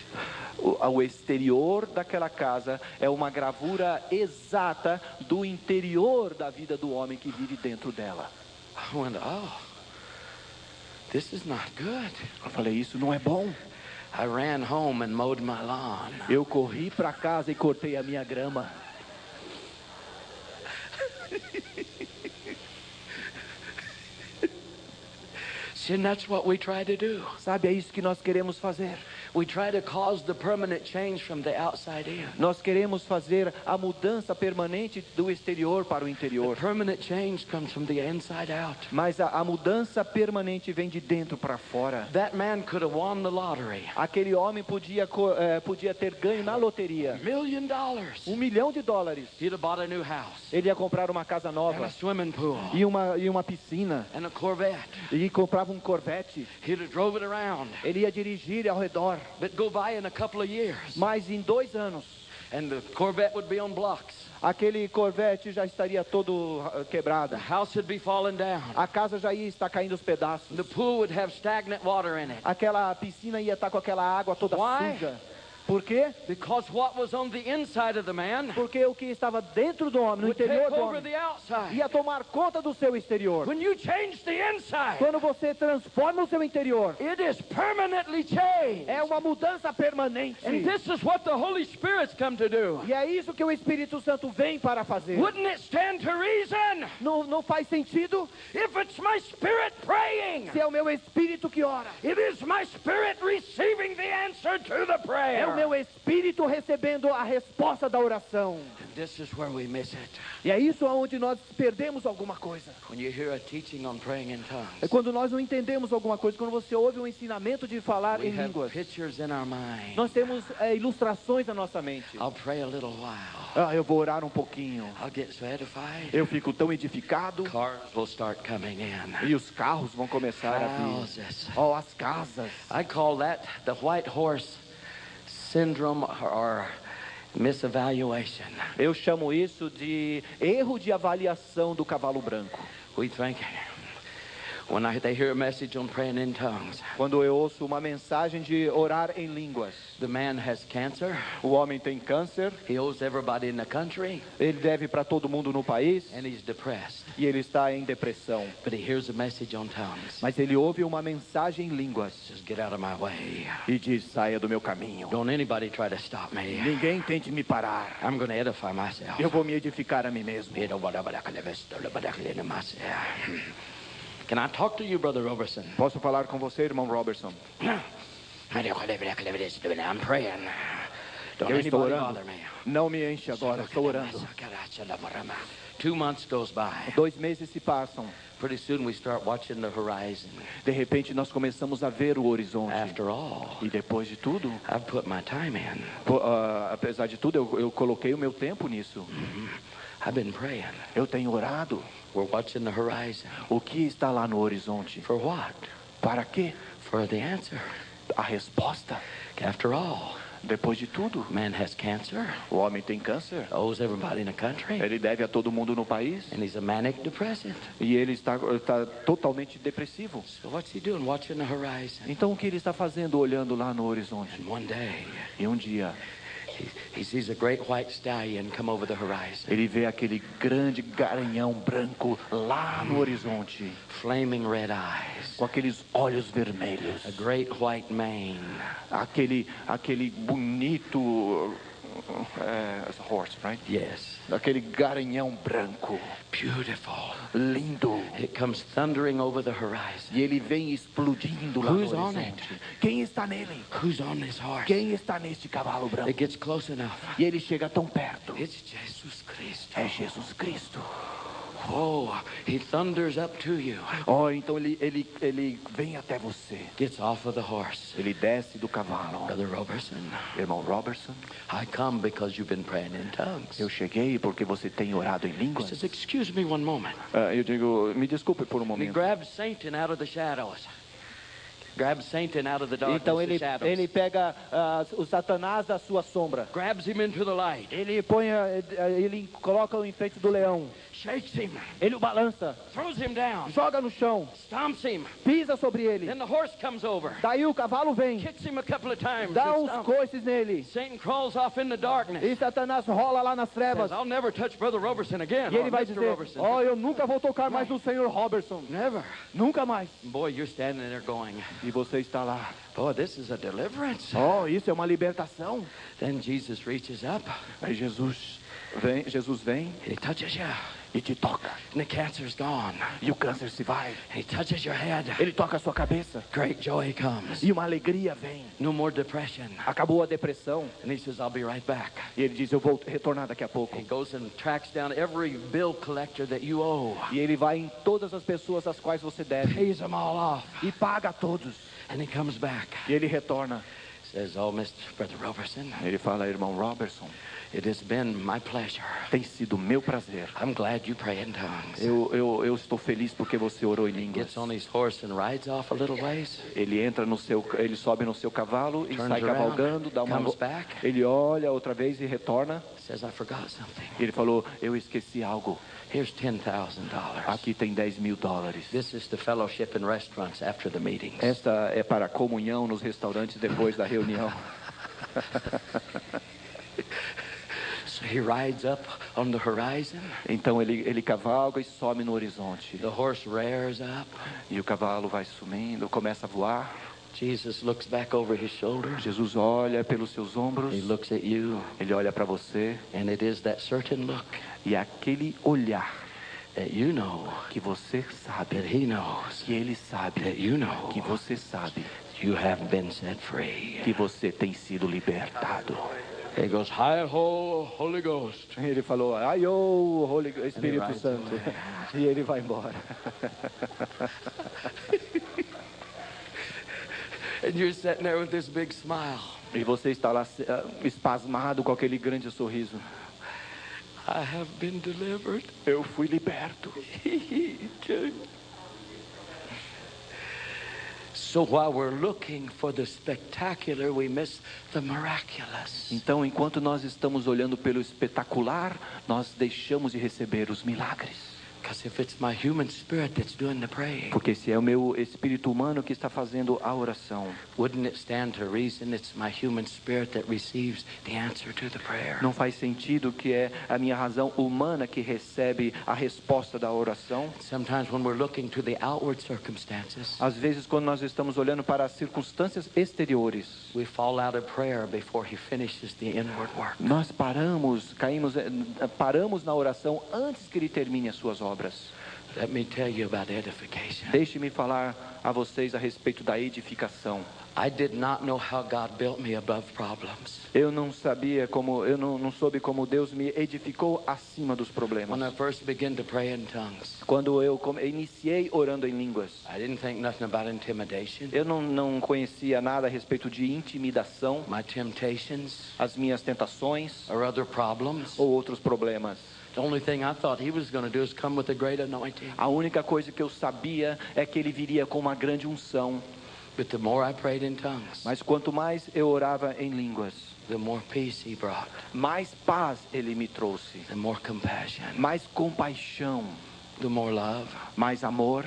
o exterior daquela casa é uma gravura exata do interior da vida do homem que vive dentro dela. I went, oh, this is not good. Eu falei, isso não é bom. I ran home and mowed my lawn. Eu corri para casa e cortei a minha grama. See, and that's what we try to do. Sabe, é isso que nós queremos fazer. We try to cause the permanent change from the outside in. Nós queremos fazer a mudança permanente do exterior para o The interior. permanent change comes from the inside out. Mas a mudança permanente vem de dentro para fora. That man could have won the lottery. Aquele homem podia ter ganho na loteria $1 million. $1 milhão. He'd have bought a new house Ele ia comprar uma casa and a nova swimming pool e uma piscina. and a Corvette. E comprava um Corvette. He'd have drove it around. Ele ia dirigir ao redor. But go by in a couple of years, Mas em 2 anos, and the Corvette would be on blocks. aquele Corvette já estaria todo The quebrado. house would be falling down. A casa já ia estar caindo aos pedaços. The pool would have stagnant water in it. Aquela piscina ia estar com aquela água toda Why? suja. Por quê? Because what was on the inside of the man Porque o que estava dentro do homem, no would take interior do over homem, the outside. ia tomar conta do seu exterior. When you change the inside, Quando você transforma o seu interior, it is permanently changed. é uma mudança permanente. And this is what the Holy Spirit's come to do. E é isso que o Espírito Santo vem para fazer. Wouldn't it stand to reason Não faz sentido if it's my spirit praying? se é o meu espírito que ora. It is my spirit receiving the answer to the É o prayer. meu espírito recebendo a resposta da oração. And this is where we miss it. E é isso onde nós perdemos alguma coisa. When you hear a teaching on praying in É tongues, quando nós não entendemos alguma coisa, quando você ouve um ensinamento de falar we em have línguas. pictures in our mind. Nós temos ilustrações na nossa mente. I'll pray a little while. Eu vou orar um pouquinho. I'll get so edified. Eu fico tão edificado. Cars will start coming in. E os carros vão começar a vir. Houses. Oh, as casas. I call that the white horse syndrome or misevaluation. Eu chamo isso de erro de avaliação do cavalo branco. We think when they hear a message on praying in tongues, Quando eu ouço uma mensagem de orar em línguas. the man has cancer, O homem tem câncer, he owes everybody in the country, ele deve para todo mundo no país and he's depressed. e ele está em depressão. But he hears a message on tongues. Mas ele ouve uma mensagem em línguas Says, get out of my way. e diz, saia do meu caminho. Don't anybody try to stop me. Ninguém tente me parar. I'm going to edify myself. Eu vou me edificar a mim mesmo. Can I talk to you, Brother Robertson? Posso falar com você, irmão Robertson? I'm praying. Don't Eu estou anybody orando. bother me. Não me enche agora, estou orando. 2 months goes by. 2 meses se passam. Pretty soon we start watching the horizon. De repente nós começamos a ver o horizonte. After all, E depois de tudo, I've put my time in. apesar de tudo, eu coloquei o meu tempo nisso. I've been praying. Eu tenho orado. We're watching the horizon. O que está lá no horizonte? For what? Para quê? For the answer. A resposta. After all, Depois de tudo, Man has cancer, o homem tem câncer. owes everybody in the country, Ele deve a todo mundo no país. and he's a manic depressant. E ele está totalmente depressivo. So what's he doing? Watching the horizon. Então o que ele está fazendo olhando lá no horizonte? And one day, E um dia he sees a great white stallion come over the horizon. ele vê aquele grande garanhão branco lá no horizonte, Flaming red eyes, com aqueles olhos vermelhos, a great white mane, aquele bonito horse, right? yes, Aquele garanhão branco, beautiful. lindo. It comes thundering over the horizon. E ele vem explodindo lá no Who's on horizonte. Quem está nele? Who's on this horse? Quem está neste cavalo It branco? gets close enough. E ele chega tão perto. It's Jesus Christ. É Jesus Cristo. Oh, he thunders up to you. Oh, então ele vem até você. Gets off of the horse. Ele desce do cavalo. Brother Robertson, Irmão Robertson, I come because you've been praying in tongues. eu cheguei porque você tem orado em He línguas. says, excuse me one moment. Eu digo, me desculpe por um He momento. grabs Satan out of the shadows. Grabs Satan out of the darkness, Então the shadows. ele pega o Satanás da sua sombra. Grabs him into the light. Ele coloca-o em frente do leão. Shakes him. Ele o balança, Throws him down. joga no chão, Stomps him. pisa sobre ele. Then the horse comes over. Daí o cavalo vem, Kicks him a couple of times. dá and uns stomps. coices nele. Satan crawls off in the darkness. E Satanás rola lá nas trevas. Says, I'll never touch Brother Robertson again. E ele or vai Mr. dizer, Robertson. oh, eu nunca vou tocar mais no Senhor Robertson. Never. Nunca mais. Boy, you're standing there going, E você está lá. boy, this is a deliverance. Oh, isso é uma libertação. Then Jesus reaches up. Aí Jesus vem He touches you. e te toca. And the cancer's gone. E o câncer se vai. He touches your head. Ele toca a sua cabeça. Great joy comes. E uma alegria vem. No more depression. Acabou a depressão. And he says, I'll be right back. E ele diz, eu vou retornar daqui a pouco. He goes and tracks down every bill collector that you owe. E ele vai em todas as pessoas às quais você deve. Pays them all off. E paga a todos. And he comes back. E ele retorna. Says, oh, Mr. Brother Robertson, Ele fala, irmão Robertson, it has been my pleasure. tem sido meu prazer. I'm glad you pray in tongues. Eu estou feliz porque você orou em línguas. Gets on his horse and rides off a little ways. Ele sobe no seu cavalo e Turns sai around, cavalgando, dá uma comes back. Ele olha outra vez e retorna. Says, I forgot something. E ele falou, eu esqueci algo. Here's $10,000. Aqui tem $10.000. This is the fellowship in restaurants after the meetings. Esta é para a comunhão nos restaurantes depois da reunião. So he rides up on the horizon. Então ele cavalga e some no horizonte. The horse rears up. E o cavalo vai sumindo, começa a voar. Jesus looks back over his shoulder. Jesus olha pelos seus ombros. He looks at you, Ele olha para você. and it is that certain look E aquele olhar that you know, que você that sabe, he knows, que ele sabe, that you know, que você sabe, you have been set free. que você tem sido libertado. He goes, hi ho, Holy Ghost. Ele falou, ai ô, Espírito rides Santo. away. E ele vai embora. And you're sitting there with this big smile. E você está lá espasmado com aquele grande sorriso. I have been delivered. Eu fui liberto. So while we're looking for the spectacular, we miss the miraculous. Então, enquanto nós estamos olhando pelo espetacular, nós deixamos de receber os milagres. Because if it's my human spirit that's doing the praying, Porque se é o meu espírito humano que está fazendo a oração, wouldn't it stand to reason it's my human spirit that receives the answer to the prayer? não faz sentido que é a minha razão humana que recebe a resposta da oração? Sometimes when we're looking to the outward circumstances, Às vezes, quando nós estamos olhando para as circunstâncias exteriores, we fall out of prayer before he finishes the inward work. nós paramos na oração antes que ele termine as suas obras. Let me tell you about edification. Deixe-me falar a vocês a respeito da edificação. I did not know how God built me above problems. Eu não soube como Deus me edificou acima dos When I problemas. first began to pray in tongues, Quando eu iniciei orando em línguas, I didn't think nothing about intimidation, eu não conhecia nada a respeito de intimidação, my temptations, as minhas tentações or other problems. ou outros problemas. The only thing I thought he was going to do is come with a great anointing. A única coisa que eu sabia é que ele viria com uma grande unção. But the more I prayed in tongues, Mas quanto mais eu orava em línguas, the more peace he brought, mais paz ele me trouxe, the more compassion, mais compaixão, the more love, mais amor,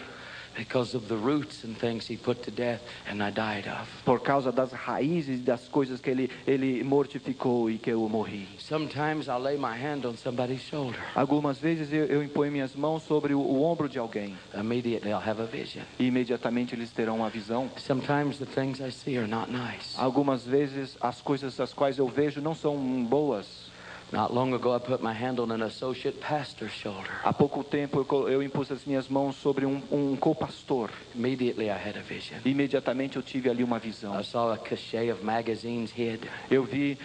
because of the roots and things he put to death and I died of. por causa das raízes das coisas que ele mortificou e que eu morri. Sometimes I'll lay my hand on somebody's shoulder. Algumas vezes eu imponho minhas mãos sobre o ombro de alguém Immediately I'll have a vision. e imediatamente eles terão uma visão. Sometimes the things I see are not nice. Algumas vezes as coisas as quais eu vejo não são boas. Not long ago I put my hand on an associate pastor's shoulder. Há pouco tempo eu impus as minhas mãos sobre um co-pastor. Immediately I had a vision. Imediatamente eu tive ali uma visão. I saw a cachet of magazines hid, Eu vi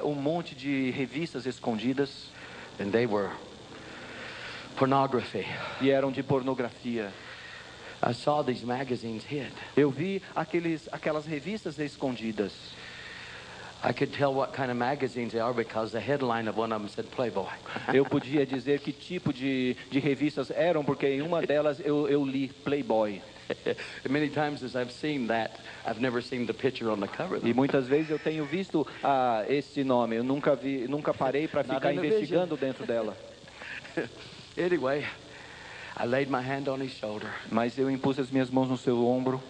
um monte de revistas escondidas and they were pornography. e eram de pornografia. I saw these magazines hid. Eu vi aquelas revistas escondidas. I could tell what kind of magazines they are because the headline of one of them said Playboy. Eu podia dizer que tipo de revistas eram, porque em uma delas eu li Playboy. Many times as I've seen that, I've never seen the picture on the cover. E muitas vezes eu tenho visto esse nome. Eu nunca parei para ficar investigando dentro dela. Anyway, I laid my hand on his shoulder. Mas eu impus as minhas mãos no seu ombro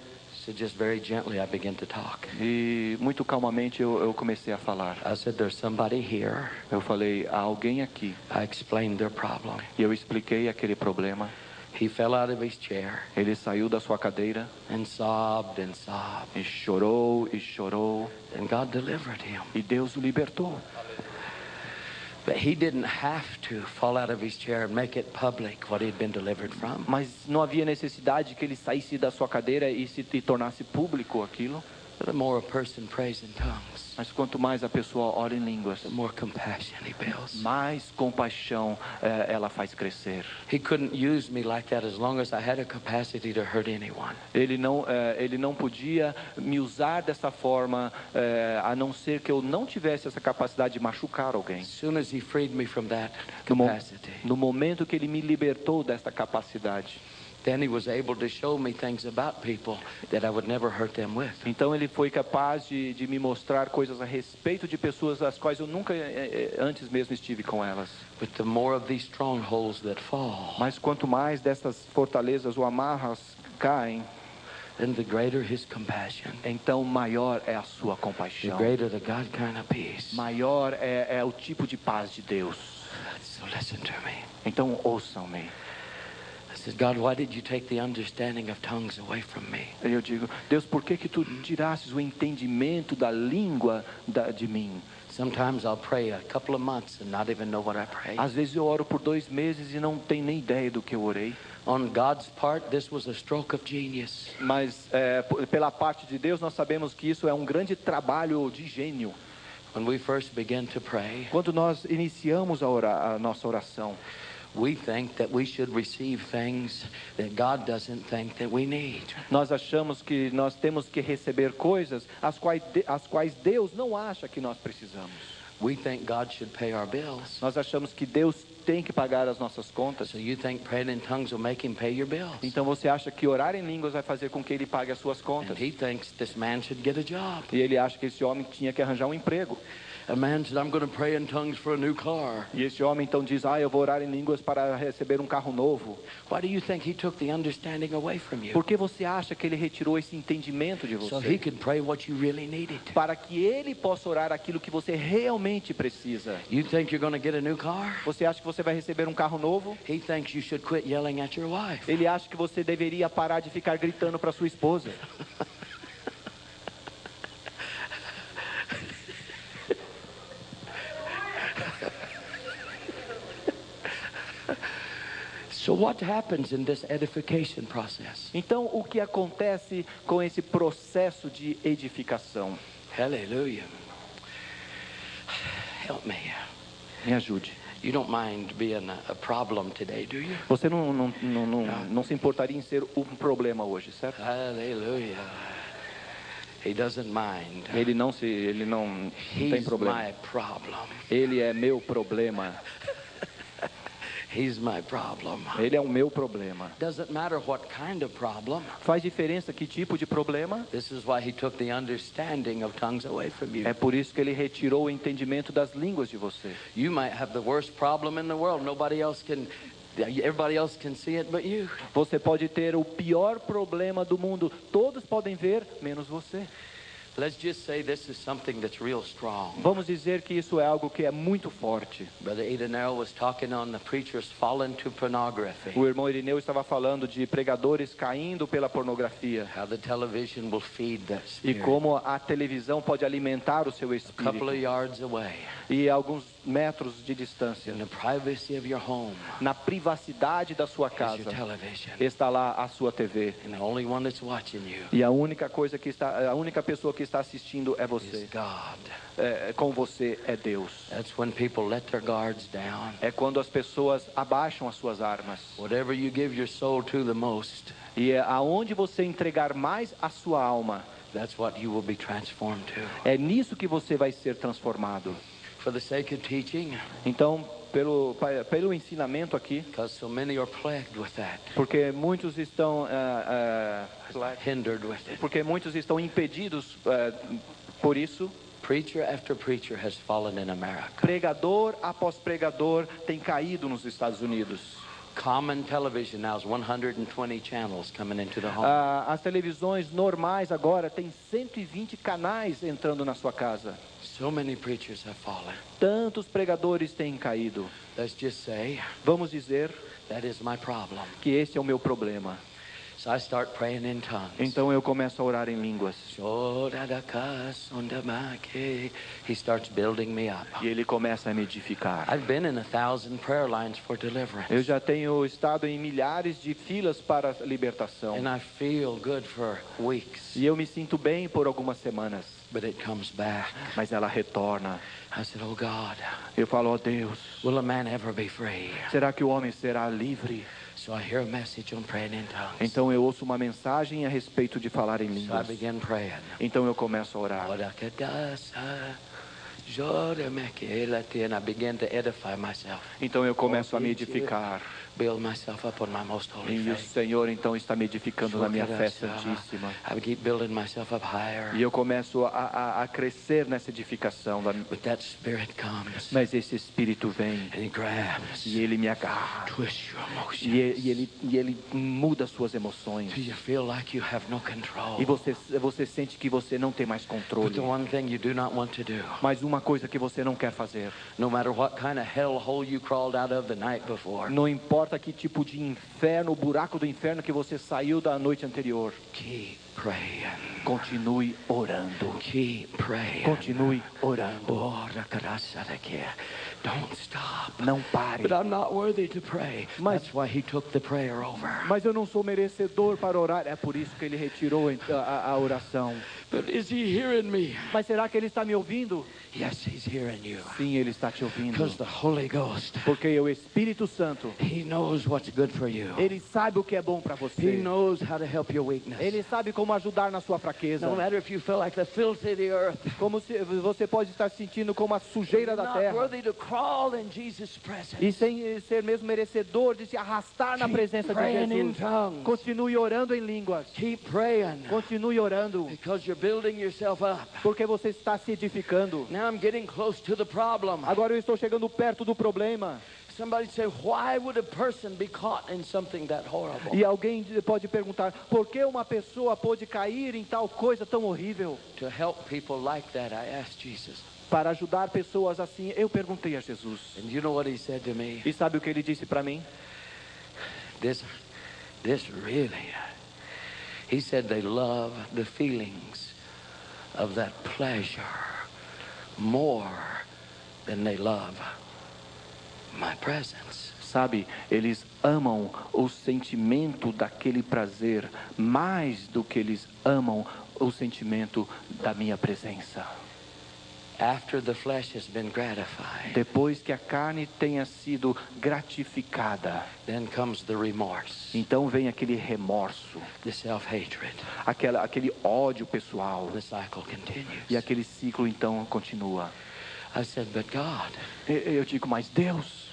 So just very gently I began to talk. e muito calmamente eu comecei a falar. I said, there's somebody here. Eu falei, há alguém aqui. I explained their problem. E eu expliquei aquele problema. He fell out of his chair Ele saiu da sua cadeira and sobbed and sobbed. e chorou e chorou. And God delivered him. E Deus o libertou. But he didn't have to fall out of his chair and make it public what he'd been delivered from. Mas não havia necessidade que ele saísse da sua cadeira e tornasse público aquilo. The more a person prays in tongues, Mas quanto mais a pessoa ora em línguas, the more compassion he builds. mais compaixão ela faz crescer. He couldn't use me like that as long as I had a capacity to hurt anyone. Ele não podia me usar dessa forma, a não ser que eu não tivesse essa capacidade de machucar alguém. As soon as he freed me from that No, mo- capacity, no momento que ele me libertou desta capacidade, then he was able to show me things about people that I would never hurt them with. então ele foi capaz de me mostrar coisas a respeito de pessoas as quais eu nunca antes mesmo estive com elas. But the more of these strongholds that fall, Mas quanto mais dessas fortalezas ou amarras caem, then the greater his compassion, então maior é a sua the compaixão. greater the God kind of peace. Maior é o tipo de paz de Deus. So listen to me. Então ouçam-me. I said, God, why did you take the understanding of tongues away from me? Eu digo, Deus, por que tu tirasses o entendimento da língua de mim? Sometimes I'll pray a couple of months and not even know what I prayed. Às vezes eu oro por 2 meses e não tenho nem ideia do que eu orei. On God's part, this was a stroke of genius. Mas pela parte de Deus nós sabemos que isso é um grande trabalho de gênio. When we first began to pray, Quando nós iniciamos a nossa oração, we think that we should receive things that God doesn't think that we need. nós achamos que nós temos que receber coisas as quais Deus não acha que nós precisamos. We think God should pay our bills. Nós achamos que Deus tem que pagar as nossas contas. So you think praying in tongues will make him pay your bills. Então você acha que orar em línguas vai fazer com que ele pague as suas And contas. he thinks this man should get a job. E ele acha que esse homem tinha que arranjar um emprego. A man said, I'm going to pray in tongues for a new car. E esse homem então diz, eu vou orar em línguas para receber um carro novo. Why do you think he took the understanding away from you? Por que você acha que ele retirou esse entendimento de So he você? could pray what you really needed. Para que ele possa orar aquilo que você realmente precisa. You think you're going to get a new car? Você acha que você vai receber um carro novo? He thinks you should quit yelling at your wife. Ele acha que você deveria parar de ficar gritando para sua esposa. So what happens in this edification process? Então, o que acontece com esse processo de edificação? Hallelujah. Help me. Me ajude. You don't mind being a problem today, do you? Você não se importaria em ser um problema hoje, certo? Hallelujah. He doesn't mind. Ele não tem He's problema. my problem. Ele é meu problema. He's my problem. Ele é o meu problema. Doesn't matter what kind of problem. Faz diferença que tipo de problema? This is why he took the understanding of tongues away from you. É por isso que ele retirou o entendimento das línguas de você. You might have the worst problem in the world. Everybody else can see it but you. Você pode ter o pior problema do mundo. Todos podem ver, menos você. Let's just say this is something that's real strong. Vamos dizer que isso é algo que é muito forte. Brother Edenel was talking on the preachers falling to pornography. O irmão Irineu estava falando de pregadores caindo pela pornografia. How the television will feed that E spirit. como a televisão pode alimentar o seu A couple of espírito. yards away, E a alguns metros de distância, in the privacy of your home, na privacidade da sua is casa, your television. está lá a sua TV. And the only one that's watching you E a única pessoa que está assistindo é is você. God. Com você é Deus. That's when people let their guards down. É quando as pessoas abaixam as suas armas. Whatever you give your soul to the most, E é aonde você entregar mais a sua alma, that's what you will be transformed to. é nisso que você vai ser transformado. For the sake of teaching, Então, pelo ensinamento aqui, because so many are plagued with that, porque muitos estão hindered with it. porque muitos estão impedidos por isso. Preacher after preacher has fallen in America. Pregador após pregador tem caído nos Estados Unidos. Common television now has 120 channels coming into the home. As televisões normais agora têm 120 canais entrando na sua casa. So many preachers have fallen. Tantos pregadores têm caído. Let's just say Vamos dizer that is my problem. que esse é o meu problema. So I start praying in tongues. Então eu começo a orar em línguas. He starts building me up. E ele começa a me edificar. I've been in 1,000 prayer lines for deliverance. Eu já tenho estado em milhares de filas para a libertação. And I feel good for weeks. E eu me sinto bem por algumas semanas. But it comes back. Mas ela retorna. I said, oh God, Eu falo, ó Deus, will a man ever be free? será que o homem será livre? So I hear a message on praying in tongues. Então eu ouço uma mensagem a respeito de falar em So I línguas. begin praying. Então eu começo a orar. And I begin to edify myself. Então eu começo a me edificar. Build myself up on my most holy E o faith. Senhor então está me edificando na minha fé santíssima. I keep building myself up higher. E eu começo a crescer nessa edificação. But that spirit comes Mas esse Espírito vem and he grabs, e ele me agarra. twists your emotions. E ele muda suas emoções. So you feel like you have no control. E você sente que você não tem mais But controle. the one thing you do not want to do, Mas uma coisa que você não quer fazer. no matter what kind of hellhole you crawled out of the night before, Não importa que tipo de inferno, buraco do inferno que você saiu da noite anterior. keep praying. Continue orando. Keep praying. Continue orando. Oh, rakarasadake. Don't stop. Não pare. But I'm not worthy to pray. Mas- That's why he took the prayer over. Mas eu não sou merecedor para orar. É por isso que ele retirou a oração. But is he hearing me? Mas será que ele está me ouvindo? Yes, he's hearing you. Sim, ele está te ouvindo. Because the Holy Ghost, Porque o Espírito Santo, he knows what's good for you. ele sabe o que é bom para He você. knows how to help your weakness. Ele sabe como ajudar na sua fraqueza. No matter if you feel like the filth of the earth, Como se você pode estar sentindo como a sujeira you're da not terra. worthy to crawl in Jesus' presence. E sem ser mesmo merecedor de se arrastar na Keep presença de praying in Jesus. tongues. Continue orando em línguas. Keep praying. Continue orando. Because you're building yourself up. Porque você está se edificando. Now I'm getting close to the problem. Agora eu estou chegando perto do problema. Somebody say, why would a person be caught in something that horrible? E alguém pode perguntar, por que uma pessoa pode cair em tal coisa tão horrível? To help people like that, I asked Jesus. Para ajudar pessoas assim, eu perguntei a Jesus. And you know what he said to me? E sabe o que ele disse para mim? This really. He said they love the feelings of that pleasure more than they love my presence. Sabe, eles amam o sentimento daquele prazer mais do que eles amam o sentimento da minha presença. After the flesh has been gratified, Depois que a carne tenha sido gratificada, then comes the remorse, então vem aquele remorso, the self-hatred. aquele ódio pessoal. The cycle continues. E aquele ciclo então continua. I said, but God, Eu digo, mas Deus,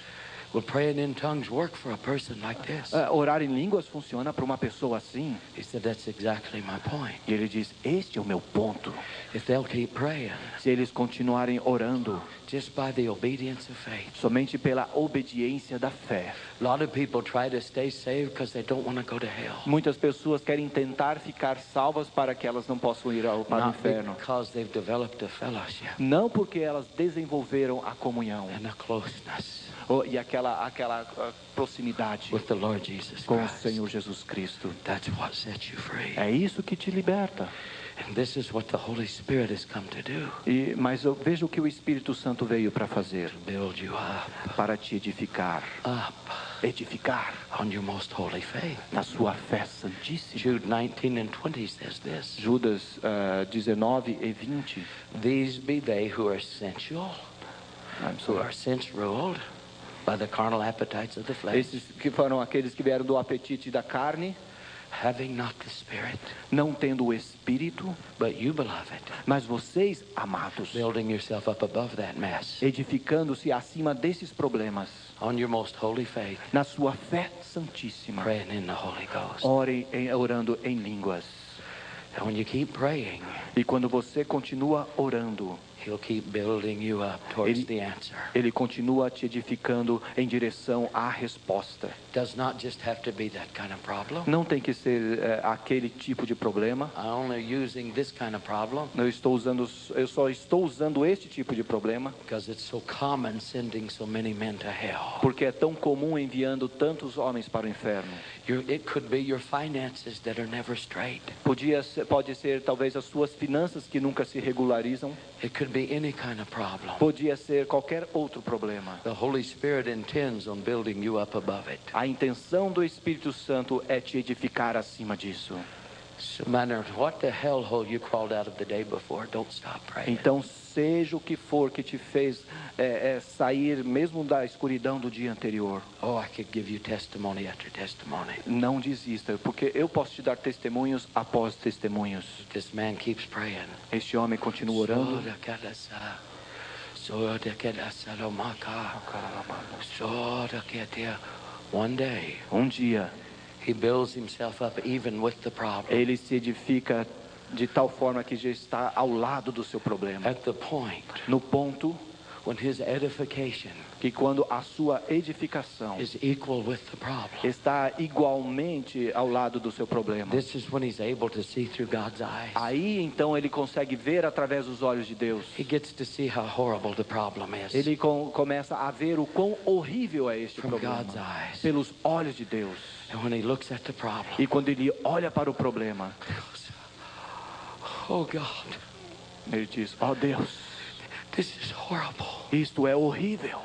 Will praying in tongues work for a person like this? Orar em línguas funciona para uma pessoa assim. He said, that's exactly my point. E ele diz, este é o meu ponto. If they'll keep praying, Se eles continuarem orando, just by the obedience of faith. somente pela obediência da fé. A lot of people try to stay saved because they don't want to go to hell. Muitas pessoas querem tentar ficar salvas para que elas não possam ir para o Not inferno. because they've developed a fellowship Não porque elas desenvolveram a comunhão and a closeness e aquela proximidade with the Lord Jesus com o Christ. Senhor Jesus Cristo. That's what sets you free. É isso que te liberta. And this is what the Holy Spirit has come to do. Mas eu vejo o que o Espírito Santo veio para fazer, Build you up, para te edificar, edificar on your most holy faith. na sua fé santíssima. Jude 19 and 20 says this. Judas 19 e 20. These be they who are sensual, who are sense ruled by the carnal appetites of the flesh, Esses que foram aqueles que vieram do apetite da carne, having not the Spirit, não tendo o Espírito, but you, beloved, mas vocês, amados, building yourself up above that mess, edificando-se acima desses problemas, on your most holy faith, na sua fé santíssima, praying in the Holy Ghost. orando em línguas. And when you keep praying, E quando você continua orando, He'll keep building you up towards the answer. Ele continua te edificando em direção à resposta. Does not just have to be that kind of problem. Não tem que ser aquele tipo de problema. I'm only using this kind of problem Eu só estou usando este tipo de problema because it's so common sending so many men to hell. porque é tão comum enviando tantos homens para o inferno. It could be your finances that are never straight. Pode ser talvez as suas finanças que nunca se regularizam. It could be any kind of problem. Podia ser qualquer outro problema. The Holy Spirit intends on building you up above it. A intenção do Espírito Santo é te edificar acima disso. So no matter what the hellhole you crawled out of the day before, don't stop praying. Então, seja o que for que te fez sair mesmo da escuridão do dia anterior, Oh, I could give you testimony after testimony. não desista, porque eu posso te dar testemunhos após testemunhos. This man keeps praying. Este homem continua orando. One day, Dia, he builds himself up even with the problem. ele se edifica de tal forma que já está ao lado do seu problema. At the point No ponto when his edification que quando a sua edificação is equal with the problem, está igualmente ao lado do seu problema. this is when he's able to see through God's eyes. Aí então ele consegue ver através dos olhos de Deus. He gets to see how horrible the problem is. Ele começa a ver o quão horrível é este From problema God's eyes. pelos olhos de Deus. And when he looks at the problem, E quando ele olha para o problema, he goes, oh God, ele diz: "Ó Deus, this is horrible. isto é horrível.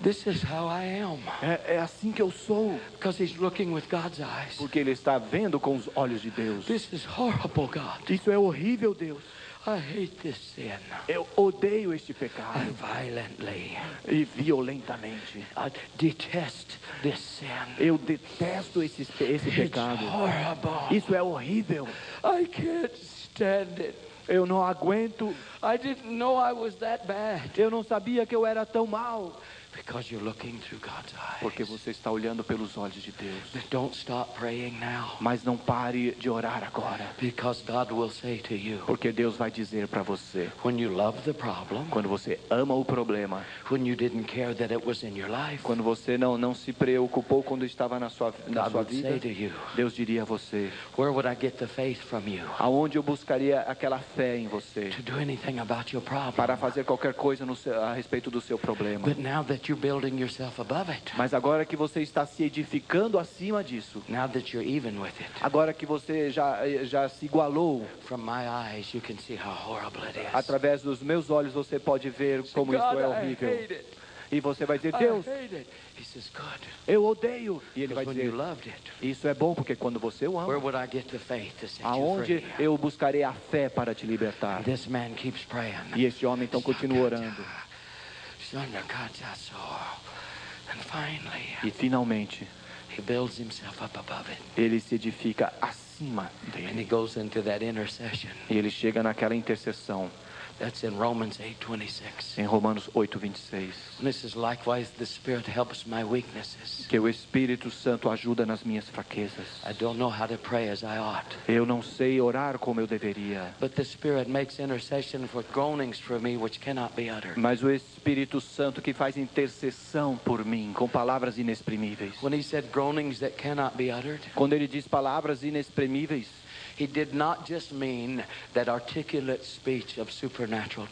This is how I am." É assim que eu sou." Because he's looking with God's eyes. Porque ele está vendo com os olhos de Deus. This is horrible, God. Isso é horrível, Deus. I hate this sin. Eu odeio este pecado. And violently. E violentamente. I detest this sin. Eu detesto esse pecado. It's horrible. Isso é horrível. I can't stand it. Eu não aguento. I didn't know I was that bad. Eu não sabia que eu era tão mal. Because you're looking through God's eyes. Porque você está olhando pelos olhos de Deus. But don't stop praying now. Mas não pare de orar agora. Because God will say to you, Porque Deus vai dizer para você, when you love the problem, quando você ama o problema, when you didn't care that it was in your life, quando você não se preocupou quando estava na sua God would vida, say to you, Deus diria a você: where would I get the faith from you aonde eu buscaria aquela fé em você to do anything about your problem? para fazer qualquer coisa a respeito do seu problema. But now that you're building yourself above it, Mas agora que você está se edificando acima disso, now that you're even with it, agora que você já se igualou, from my eyes you can see how horrible it is. através dos meus olhos você pode ver como God, isso é I horrível. hate it. E você vai dizer: I Deus, hate it. He says, good. eu odeio. E ele vai Because when you dizer: loved it, isso é bom, porque quando você o where ama, would I get the faith to set you aonde free? eu buscarei a fé para te libertar? This man keeps praying. E este homem então continua orando. And finally, E finalmente, he builds himself up above it. ele se edifica acima And he dele. goes into that intercession. E ele chega naquela intercessão. That's in Romans 8:26. Em Romanos 8:26. This is likewise the Spirit helps my weaknesses. Que o Espírito Santo ajuda nas minhas fraquezas. I don't know how to pray as I ought. Eu não sei orar como eu deveria. But the Spirit makes intercession for groanings for me which cannot be uttered. Mas o Espírito Santo que faz intercessão por mim com palavras inexprimíveis. When he said groanings that cannot be uttered, Quando ele diz palavras inexprimíveis, he did not just mean that articulate speech of supernatural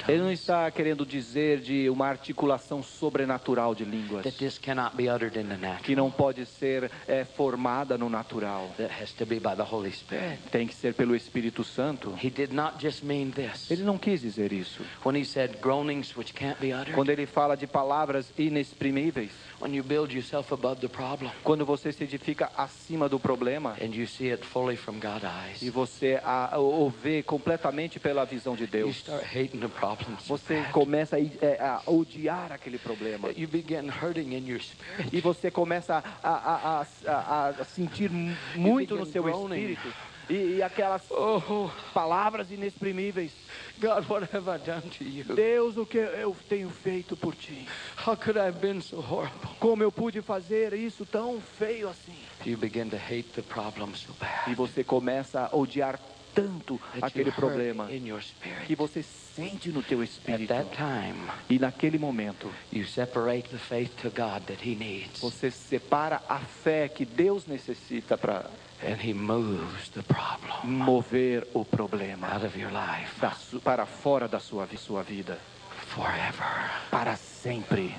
ele não tongues. está querendo dizer de uma articulação sobrenatural de línguas, That this cannot be uttered in the que natural. não pode ser formada no natural. That has to be by the Holy Spirit. Tem que ser pelo Espírito Santo. He did not just mean this. Ele não quis dizer isso. When he said groanings which can't be uttered, Quando ele fala de palavras inexprimíveis, when you build yourself above the problem quando você se edifica acima do problema and you see it fully from God's eyes, e você o vê completamente pela visão de you Deus, start hating the problem so você bad. começa a odiar aquele problema. You begin hurting in your spirit. E você começa a sentir muito no seu espírito. E aquelas palavras inexprimíveis. God, what have I done to you? Deus, o que eu tenho feito por ti? How could I have been so horrible? Como eu pude fazer isso tão feio assim? You begin to hate the problem so bad E você começa a odiar tanto that you aquele problema hurt in your que spirit. você sente no teu At espírito. that time, E naquele momento, you separate the faith to God that He needs, você separa a fé que Deus necessita para and He moves the problem mover o problema out of your life para fora da sua vida, forever. para sempre.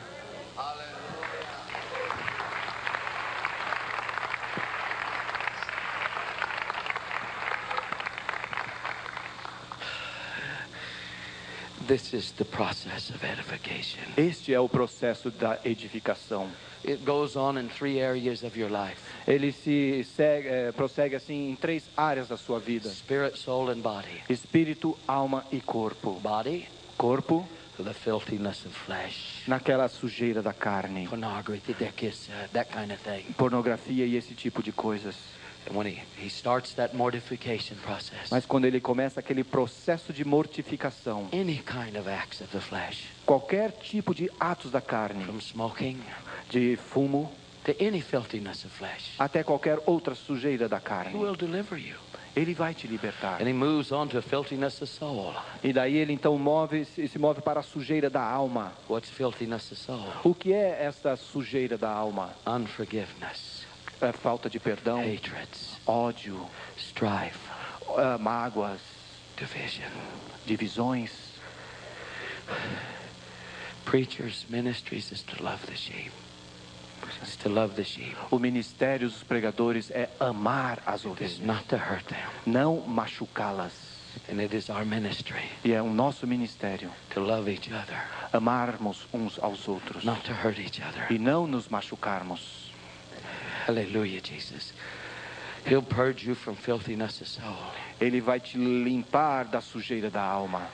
This is the process of edification. Este é o processo da edificação. It goes on in 3 areas of your life: Ele prossegue assim em 3 áreas da sua vida: spirit, soul, and body. espírito, alma e corpo. Body, Corpo, the filthiness of flesh, naquela sujeira da carne, pornography, that kind of thing. pornografia e esse tipo de coisas. And when he starts that mortification process, Mas quando ele começa aquele processo de mortificação, any kind of acts of the flesh, qualquer tipo de atos da carne, from smoking de fumo, to any filthiness of flesh, até qualquer outra sujeira da He carne, will deliver you. ele vai te libertar. And he moves on to filthiness of soul. E daí ele então se move para a sujeira da alma. What's filthiness of soul? O que é esta sujeira da alma? Unforgiveness, É falta de perdão, hatreds, ódio, strife, mágoas, division. divisões. Preachers' ministries is to love the sheep. It's to love the sheep. O ministério dos pregadores é amar as It is ovelhas, not to hurt them. não machucá-las. And it is our ministry E é o nosso ministério to love each other, amarmos uns aos outros not to hurt each other. e não nos machucarmos. Hallelujah, Jesus. He'll purge you from filthiness of soul. Ele vai te limpar da sujeira da alma.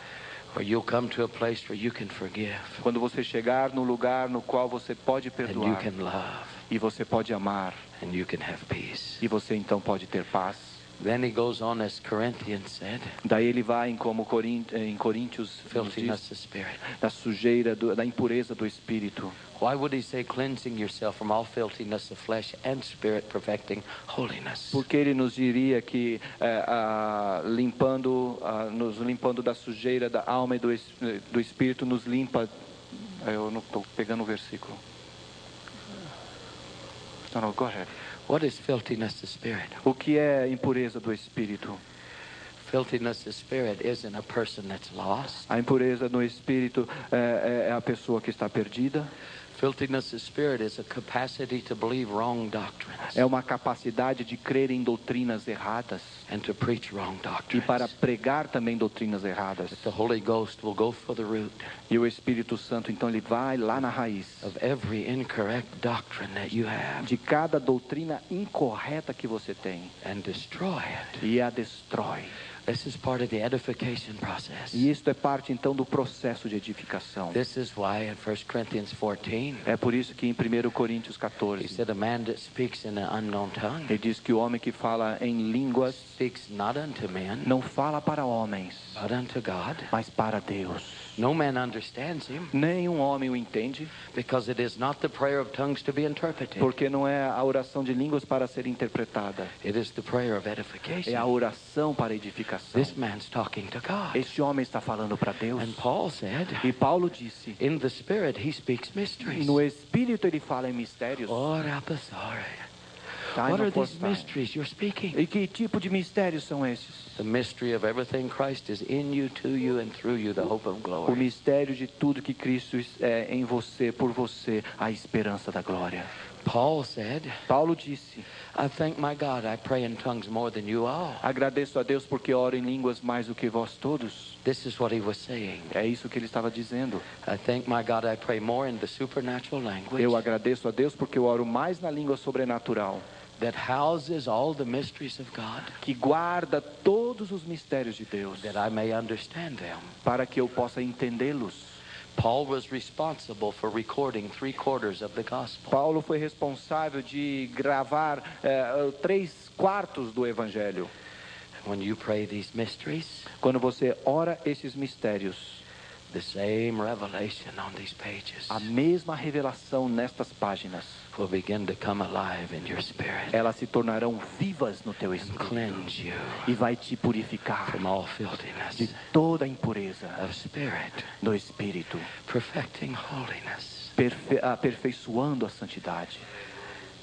Where you'll come to a place where you can forgive Quando você chegar no lugar no qual você pode and you perdoar can love e você pode amar and you can have peace. e você então pode ter paz. Then he goes on, as Corinthians said, Daí ele vai em como em Coríntios nos filthiness diz, of spirit. da sujeira, da impureza do espírito. Why would he say cleansing yourself from all filthiness of flesh and spirit, perfecting holiness? Porque ele nos diria que nos limpando da sujeira da alma e do espírito, nos limpa. Eu não estou pegando o versículo. Não, go ahead. What is filthiness of spirit? O que é impureza do espírito? Filthiness of spirit isn't a person that's lost. A impureza no espírito é a pessoa que está perdida. Filthiness of spirit is a capacity to believe wrong doctrines É uma capacidade de crer em doutrinas erradas and to preach wrong e doctrines. para pregar também doutrinas erradas. The Holy Ghost will go for the root E o Espírito Santo então ele vai lá na raiz of every incorrect doctrine that you have de cada doutrina incorreta que você tem and destroy it. e a destrói. This is part of the edification process. E isto é parte então do processo de edificação. This is why in 1 Corinthians 14 14, É por isso que em 1 Coríntios he 14, said, a man that speaks in an unknown tongue ele diz que o homem que fala em línguas speaks not unto men, não fala para homens, but unto God. mas para Deus. No man understands him, Nenhum homem o entende, because it is not the prayer of tongues to be interpreted. porque não é a oração de línguas para ser interpretada, It is the prayer of é a edification. oração para edificação. This man's talking to God. Este homem está falando para Deus. And Paul said, E Paulo disse, in the Spirit, he speaks mysteries. no Espírito ele fala em mistérios. Ora, passare. Tá, What não are these posso estar. mysteries you're speaking? E que tipo de mistérios são esses? The mystery of everything Christ is in you, to you, and through you, the hope of O glory. mistério de tudo que Cristo é em você, por você, a esperança da glória. Paul said, Paulo disse, I thank my God I pray in tongues more than you all. agradeço a Deus porque oro em línguas mais do que vós todos. This is what he was saying. É isso que ele estava dizendo. I thank my God I pray more in the supernatural language Eu agradeço a Deus porque eu oro mais na língua sobrenatural, that houses all the mysteries of God, que guarda todos os mistérios de Deus, that I may understand them. para que eu possa entendê-los. Paul was responsible for recording 3/4 of the gospel. Paulo foi responsável de gravar 3/4 do Evangelho. When you pray these mysteries, Quando você ora esses mistérios, the same revelation on these pages a mesma revelação nestas páginas, will begin to come alive in your spirit elas se tornarão vivas no teu and espírito cleanse you e vai te purificar from all filthiness de toda a impureza of spirit, do espírito, perfecting holiness. aperfeiçoando a santidade.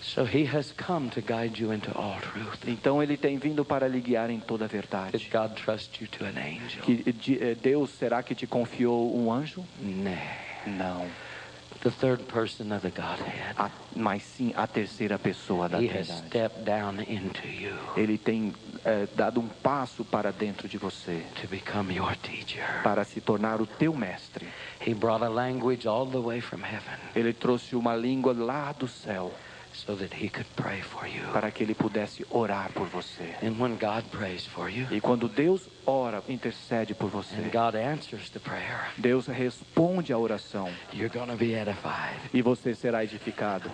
So he has come to guide you into all truth. Então ele tem vindo para lhe guiar em toda a Did verdade. God trust you to an angel? Deus, será que te confiou um anjo? Nay. Não. The third person of the Godhead. Mas sim a terceira pessoa da He has Trindade. stepped down into you Ele tem dado um passo para dentro de você, to become your teacher. para se tornar o teu mestre. He brought a language all the way from heaven Ele trouxe uma língua lá do céu, so that he could pray for you. para que ele pudesse orar por você. And when God prays for you, E quando Deus ora, intercede por and você, God answers the prayer, Deus responde a oração you're going to be edified. e você será edificado.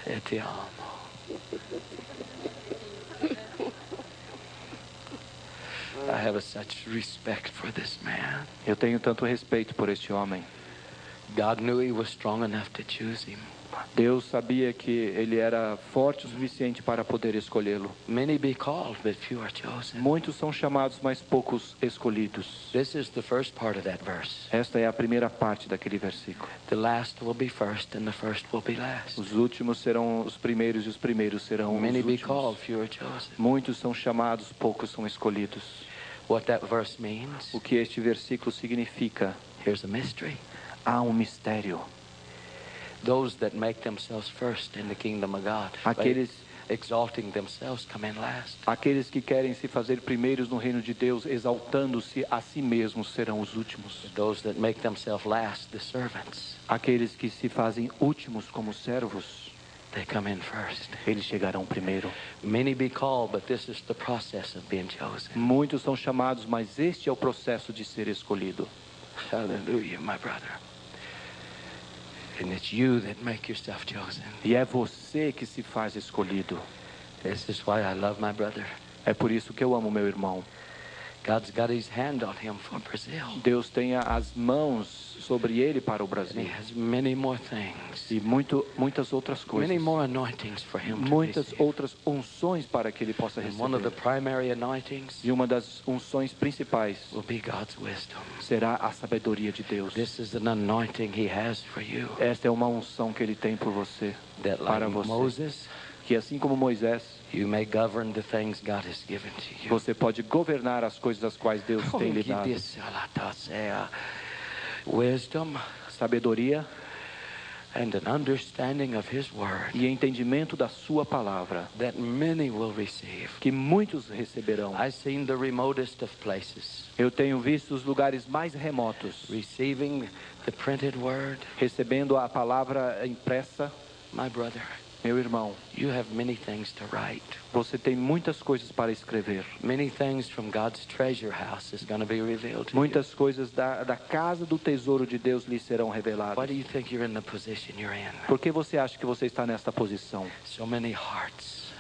Eu te amo. I have such respect for this man. Eu tenho tanto respeito por este homem. God knew he was strong enough to choose him. Deus sabia que ele era forte o suficiente para poder escolhê-lo. Many be called, but few are chosen. Muitos são chamados, mas poucos escolhidos. This is the first part of that verse. Esta é a primeira parte daquele versículo. The last will be first, and the first will be last. Os últimos serão os primeiros e os primeiros serão os Many be últimos. called, few are chosen. Muitos são chamados, poucos são escolhidos. What that verse means, O que este versículo significa? here's a mystery. Há um mistério. Those that make themselves first in the kingdom of God, by Aqueles, exalting themselves, come in last. aqueles que querem se fazer primeiros no reino de Deus, exaltando-se a si mesmos, serão os últimos. Those that make themselves last, the servants, Aqueles que se fazem últimos como servos, they come in first. eles chegarão primeiro. Many be called, but this is the process of being chosen. Muitos são chamados, mas este é o processo de ser escolhido. Hallelujah, my brother. And it's you that make yourself chosen. E é você que se faz escolhido. This is why I love my brother. É por isso que eu amo meu irmão. God's got his hand on him for Brazil. Deus tem as mãos sobre ele para o And he Brasil. has many more things. E muitas outras coisas. Many more anointings for him to Muitas receive. outras unções para que ele possa And one of the receber. primary anointings E uma das unções principais will be God's wisdom. será a sabedoria de Deus. This is an anointing he has for you. Esta é uma unção que ele tem por você, That para like você. Moses, Que assim como Moisés, you may govern the things God has given to you. você pode governar as coisas as quais Deus tem lhe dado. Wisdom Sabedoria and an understanding of his word e entendimento da sua palavra, that many will receive. que muitos receberão. I've seen the remotest of places Eu tenho visto os lugares mais remotos receiving the printed word. recebendo a palavra impressa. My brother, Meu irmão, you have many things to write. você tem muitas coisas para escrever. Many things from God's treasure house is going to be revealed to you. Muitas coisas da casa do tesouro de Deus lhe serão Why reveladas. do you think you're in the position you're in? Por que você acha que você está nesta posição? So many hearts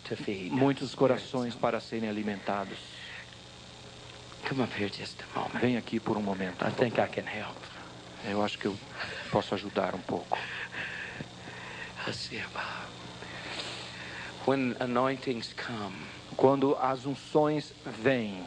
to feed. Muitos corações para serem alimentados. Come up here just a moment. Vem aqui por um momento. I think I can help. Eu acho que eu posso ajudar um pouco. When anointings come, Quando as unções vêm,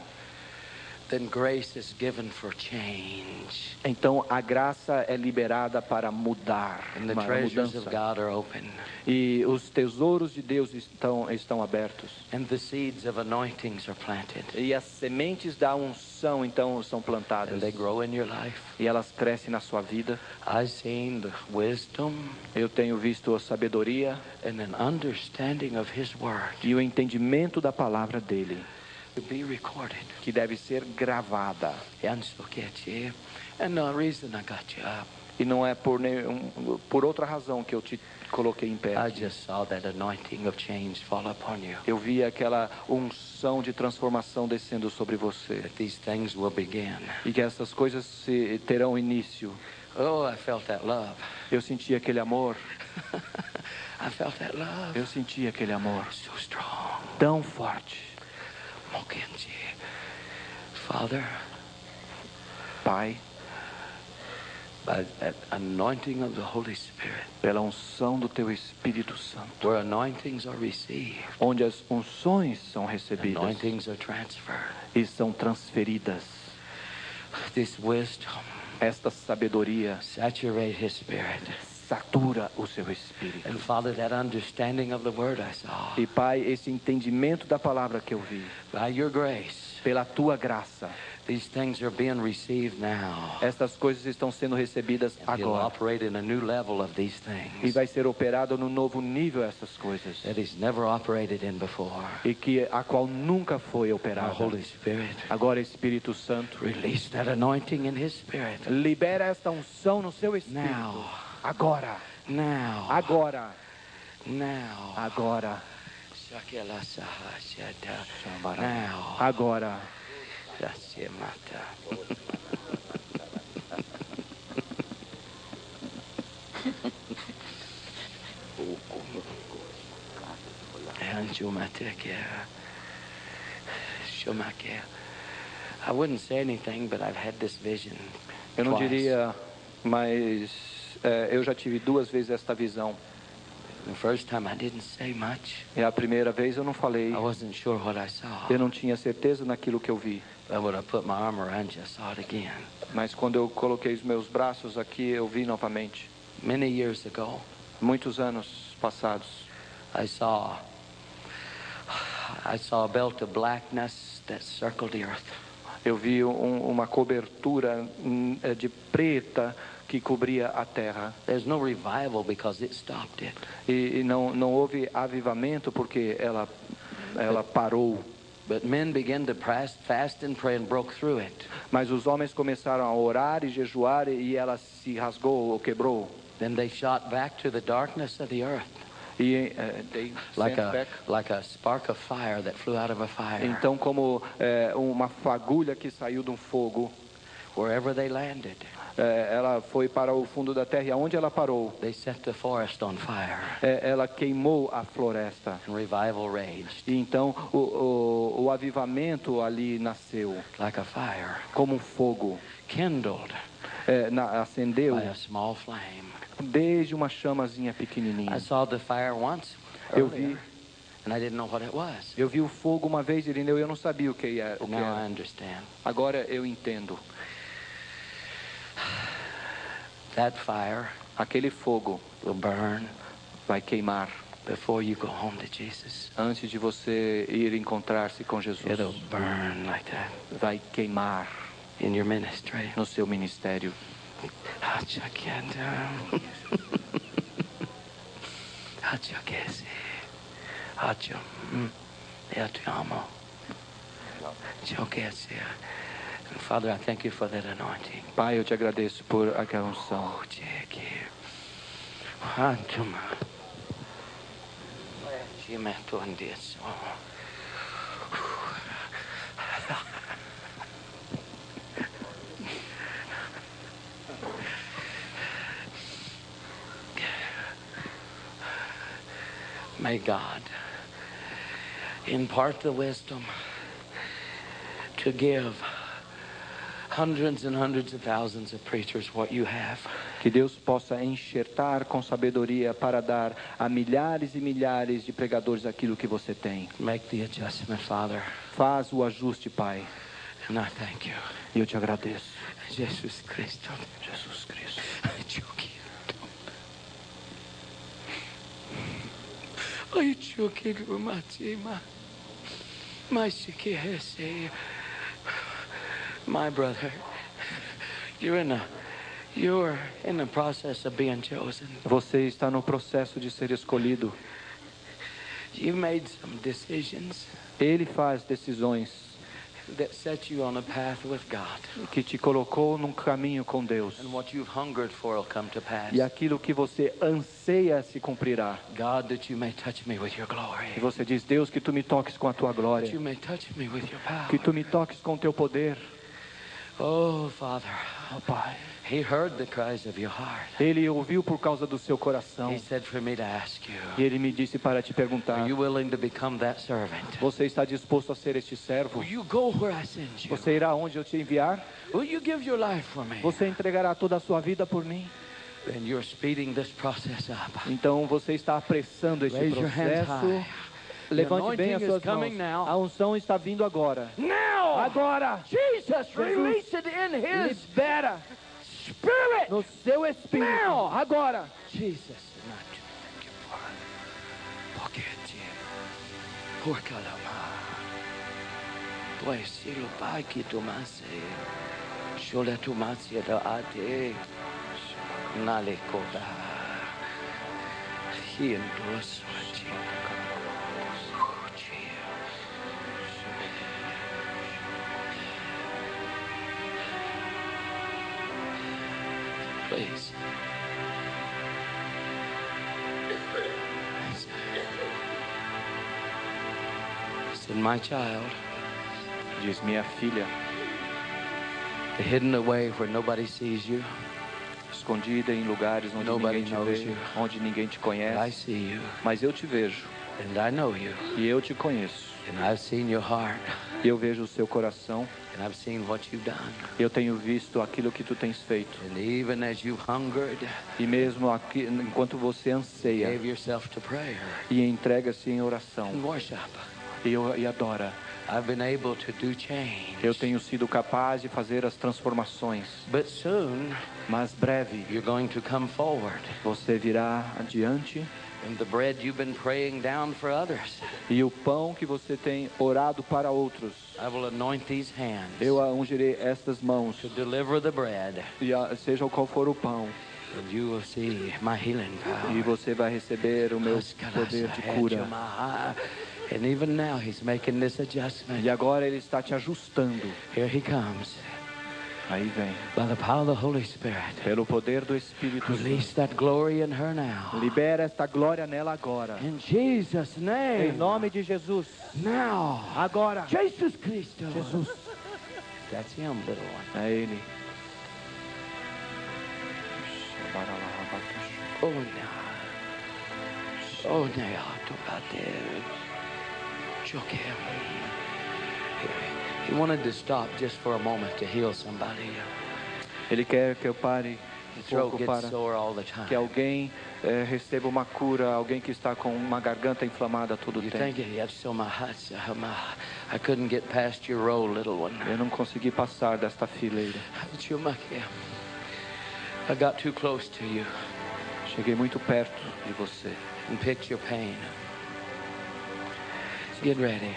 then grace is given for change. então a graça é liberada para mudar, And the uma treasures of mudança. God are open. E os tesouros de Deus estão abertos. And the seeds of anointings are planted. E as sementes da unção então são And plantadas. they grow in your life. E elas crescem na sua vida. I've seen the wisdom Eu tenho visto a sabedoria and an understanding of His Word e o entendimento da palavra dele, to be recorded. que deve ser gravada. And the reason I got you up, E não é por outra razão que eu te coloquei em pé. I just saw that anointing of change fall upon you. Eu vi aquela unção de transformação descendo sobre você. That these things will begin. E que essas coisas terão início. Oh, I felt that love. Eu senti aquele amor. I felt that love. Eu senti aquele amor So strong. tão forte. Mokenji. Father, Pai, by that anointing of the Holy Spirit, pela unção do Teu Espírito Santo, where anointings are received, onde as unções são recebidas anointings are transferred. e são transferidas, This wisdom esta sabedoria saturate His Spirit. satura o seu espírito. And Father, that understanding of the Word I saw, E Pai, esse entendimento da palavra que eu vi, by Your grace, pela Tua graça, these things are being received now. estas coisas estão sendo recebidas And He'll agora. operate in a new level of these E things vai ser operado no novo nível essas coisas. that He's never operated in before. E que a qual nunca foi Our operada. Holy Spirit, Agora, Espírito Santo, release that anointing in His Spirit. libera esta unção no seu espírito. Now. Agora, Now. agora, Now. agora, Shakela Sahashata. Now. agora. Yasyamata. I wouldn't say anything, but I've had this vision. Eu não twice. diria, mas eu já tive 2 vezes esta visão. The first time I didn't say much. E a primeira vez eu não falei. I wasn't sure what I saw. Eu não tinha certeza naquilo que eu vi. But when I put my arm around you, I saw it again. Mas quando eu coloquei os meus braços aqui, eu vi novamente. Many years ago, Muitos anos passados, I saw a belt of blackness that circled the earth. eu vi uma cobertura de preta que cobria a terra. There's no revival because it stopped it. E não houve avivamento porque ela parou. But men began to fast and pray and broke through it. Mas os homens começaram a orar e jejuar e ela se rasgou ou quebrou. Then they shot back to the darkness of the earth. E they Like sent back. a spark of fire that flew out of a fire. Então, como uma fagulha que saiu de um fogo, Wherever they landed, ela foi para o fundo da terra. E aonde ela parou, they set the forest on fire. ela queimou a floresta. And revival raged E então o avivamento ali nasceu like a fire, como um fogo, kindled acendeu by a small flame. desde uma chamazinha I pequenininha. saw the fire once Eu earlier, vi, and I didn't know what it was. eu vi o fogo uma vez, Irineu, e eu não sabia o que era. Now I understand. Agora eu entendo. That fire Aquele fogo will burn vai queimar before you go home to Jesus. antes de você ir encontrar-se com Jesus. It'll burn like that Vai queimar in your ministry. no seu ministério. Father, I thank you for that anointing. Pai, eu te agradeço por aquela unção. Antuma. Cimento andisso. May God impart the wisdom to give hundreds and hundreds of thousands of preachers what you have. Que Deus possa enxertar com sabedoria para dar a milhares e milhares de pregadores aquilo que você tem. Make the adjustment, Father. Faz o ajuste, Pai. And I thank you. E eu te agradeço. Jesus Cristo. Jesus Cristo. Ai, chukiru matima. My brother, you're in the process of being chosen. Você está no processo de ser escolhido. You made some decisions Ele faz decisões that set you on a path with God. que te colocou num caminho com Deus. And what you've hungered for will come to pass. E aquilo que você anseia se cumprirá. God, that you may touch me with your glory. E você diz, Deus, que tu me toques com a tua glória. That you may touch me with your power. Que tu me toques com o teu poder. Oh, Father. Oh, Pai. He heard the cries of your heart. Ele ouviu por causa do seu coração. He said for me to ask you. E ele me disse para te perguntar. Are you willing to become that servant? Você está disposto a ser este servo? Will you go where I send you? Você irá onde eu te enviar? Will you give your life for me? Você entregará toda a sua vida por mim? Then you're speeding this process up. Então você está apressando este Raise your hands processo. high. Levante bem The as anointing suas is coming mãos. now. A unção está vindo agora. Now! Agora! Jesus, release it in His Libera Spirit. no seu espírito. Now! Agora! Jesus, not to thank you for Pocket. Porcalama. Pues si lo pai que tomase. Shola tomase da ate. Nale koda. Hiendos. Please. Said, my child, Diz minha filha, hidden away where nobody sees you, escondida em lugares onde Nobody ninguém te knows vê, you. onde ninguém te I conhece, see you, mas eu te vejo and I know you, e eu te conheço. and I've seen your heart, E eu vejo o seu coração. and I've seen what you've done. Eu tenho visto aquilo que tu tens feito. And even as you hungered, E mesmo aqui, enquanto você anseia gave yourself to prayer e entrega-se em and oração worship, e adora, I've been able to do change. eu tenho sido capaz de fazer as transformações. But soon, Mas breve you're going to come forward, você virá adiante and the bread you've been praying down for others, e o pão que você tem orado para outros, I will anoint these hands eu ungirei estas mãos, to deliver the bread, e seja qual for o pão, and you will see my healing power. e você vai receber o meu poder de cura. And even now he's making this adjustment. E agora ele está te ajustando. Here he comes. Aí vem, By the power of the Holy Spirit. pelo poder do Espírito Santo. Release that glory in her now. Libera esta glória nela agora. In Jesus' Em name. nome de Jesus. Now. Agora. Jesus Christ. Jesus. That's him, little one. É ele. Oh, now. Oh, now. To bater. Choke him. He wanted to stop just for a moment to heal somebody. Ele quer que eu pare The um throat pouco gets para sore all the time. que alguém receba uma cura, alguém que está com uma garganta inflamada todo o You tempo. think it had so my heart, I couldn't get past your row, little one. Eu não consegui passar desta fileira. I got too close to you Cheguei muito perto de você. and picked your pain. Get ready.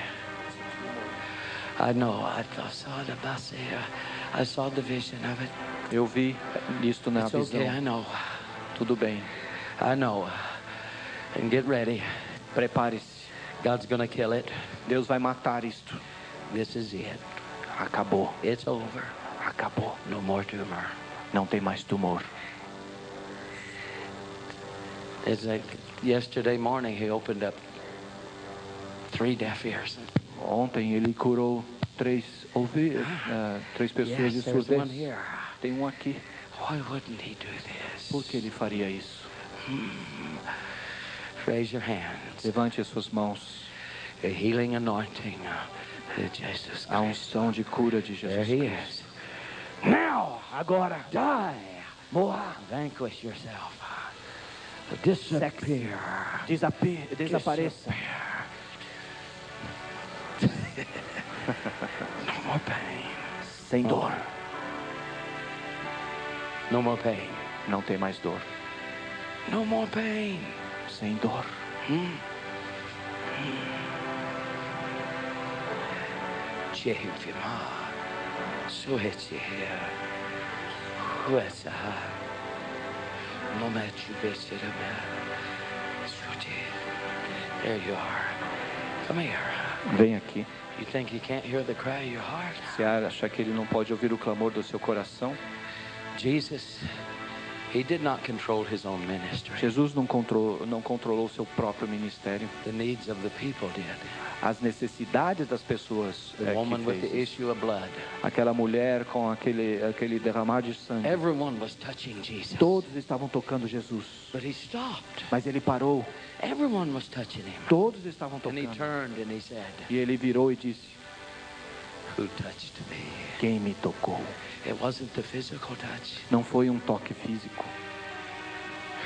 I know. Saw the bus here. I saw the vision of it. Eu vi isto na It's visão. okay. I know. Tudo bem. I know. And get ready. Prepare-se. God's gonna kill it. Deus vai matar isto. This is it. Acabou. It's over. Acabou. No more tumor. Não tem mais tumor. It's like yesterday morning he opened up 3 deaf ears. Ontem ele curou três pessoas de Yes, there's one surdez. here. Tem um aqui. Why wouldn't he do this? Por que ele faria isso? Raise your hands. Levante as suas mãos. A healing anointing of Jesus A Christ. unção de cura de There Jesus he Cristo. is. Now, Agora, die. morra. Vanquish yourself. Disappear. Desapareça. No more pain. Sem dor. No more pain. Não tem mais dor. No more pain. Sem dor. Jehivima. Suhechia. Huesaha. No match you There you are. Come here. Vem aqui. You think you can't hear the cry of your heart? Você acha que ele não pode ouvir o clamor do seu coração? Jesus, he did not control his own ministry. Jesus não controlou o seu próprio ministério. The needs of the people did. As necessidades das pessoas The woman que with the fez. issue of blood. Aquela mulher com aquele derramar de sangue. Everyone was touching Jesus. Todos estavam tocando Jesus. But he stopped. Mas ele parou. Everyone was touching him. Todos estavam And he tocando. turned and he said, E ele virou e disse: who touched me? quem me tocou? It wasn't the physical touch. Não foi um toque físico.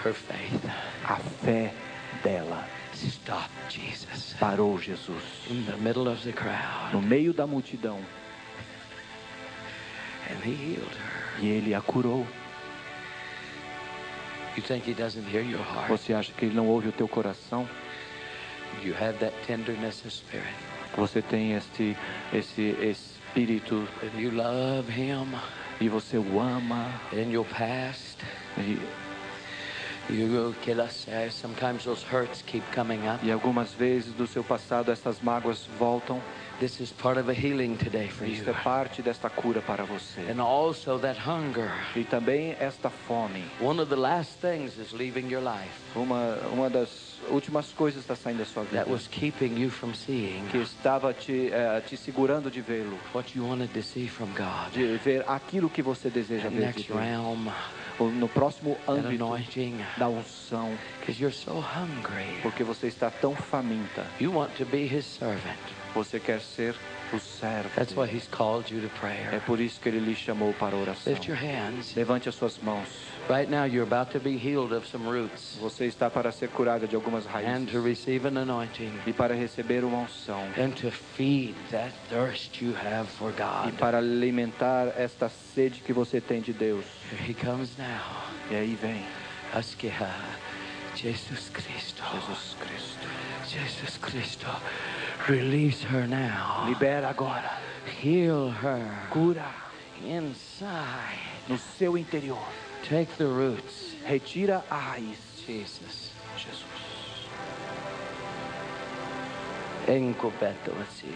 Her faith A fé dela stopped Jesus parou Jesus. in the middle of the crowd. No meio da multidão. And he healed her. E ele a curou. You think he doesn't hear your heart? Você acha que ele não ouve o teu coração? You have that tenderness of spirit. Você tem esse espírito And you love him e você o ama. in your past. E Sometimes those hurts keep coming up. algumas vezes do seu passado essas mágoas voltam. This is part of a healing today for you. Isso é parte desta cura para você. And also that hunger. E também esta fome. One of the last things is leaving your life Uma das últimas coisas está saindo da sua vida. that was keeping you from seeing Que estava te segurando de vê-lo. what you wanted to see from God. De ver aquilo que você deseja That ver de next Deus. realm, No próximo that âmbito anointing. da unção. Because you're so hungry. Porque você está tão faminta. You want to be his servant. Você quer ser o servo. That's why he's called you to É prayer. por isso que ele lhe chamou para a oração. Lift your hands. Levante as suas mãos. Right now you're about to be healed of some roots Você está para ser curada de algumas and raízes. to receive an anointing E para receber uma unção. and to feed that thirst you have for E God. para alimentar esta sede que você tem de Deus. Here he comes now. E aí vem Askeha. Jesus Cristo. Jesus Cristo. Jesus Cristo. Release her now. Libera agora. Heal her Cura inside. no seu interior. Take the roots. Retira a raiz. Jesus. Jesus. Encoberto assim.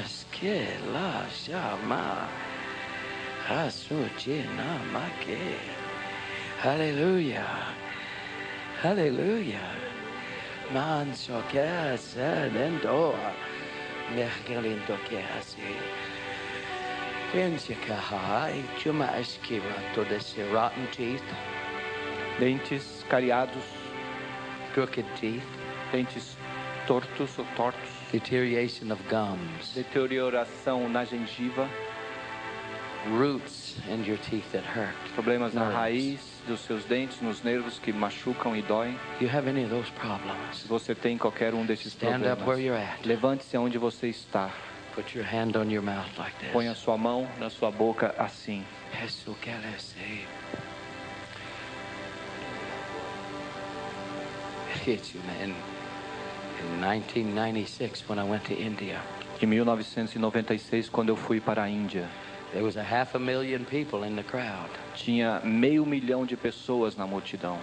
Askela chama. Asujina make. Hallelujah. Hallelujah. Man so kasa dentro. Mergelindo que assim. Pensa que hai chuma esquiva todo esse rotten teeth, Dentes cariados, crooked teeth, dentes tortos ou tortos. deterioration of gums, Deterioração na gengiva. roots in your teeth that hurt. Problemas na Nerves. raiz dos seus dentes, nos nervos que machucam e doem. You have any of those problems? Se você tem qualquer um desses Stand up where problemas, you're at. levante-se onde você está. Put your hand on your mouth like Ponha this. sua mão na sua boca assim. Eso que le sé. Hit you, man. In 1996, when I went to India, Em 1996, quando eu fui para a Índia, there was 500,000 people in the crowd. tinha 500.000 de pessoas na multidão.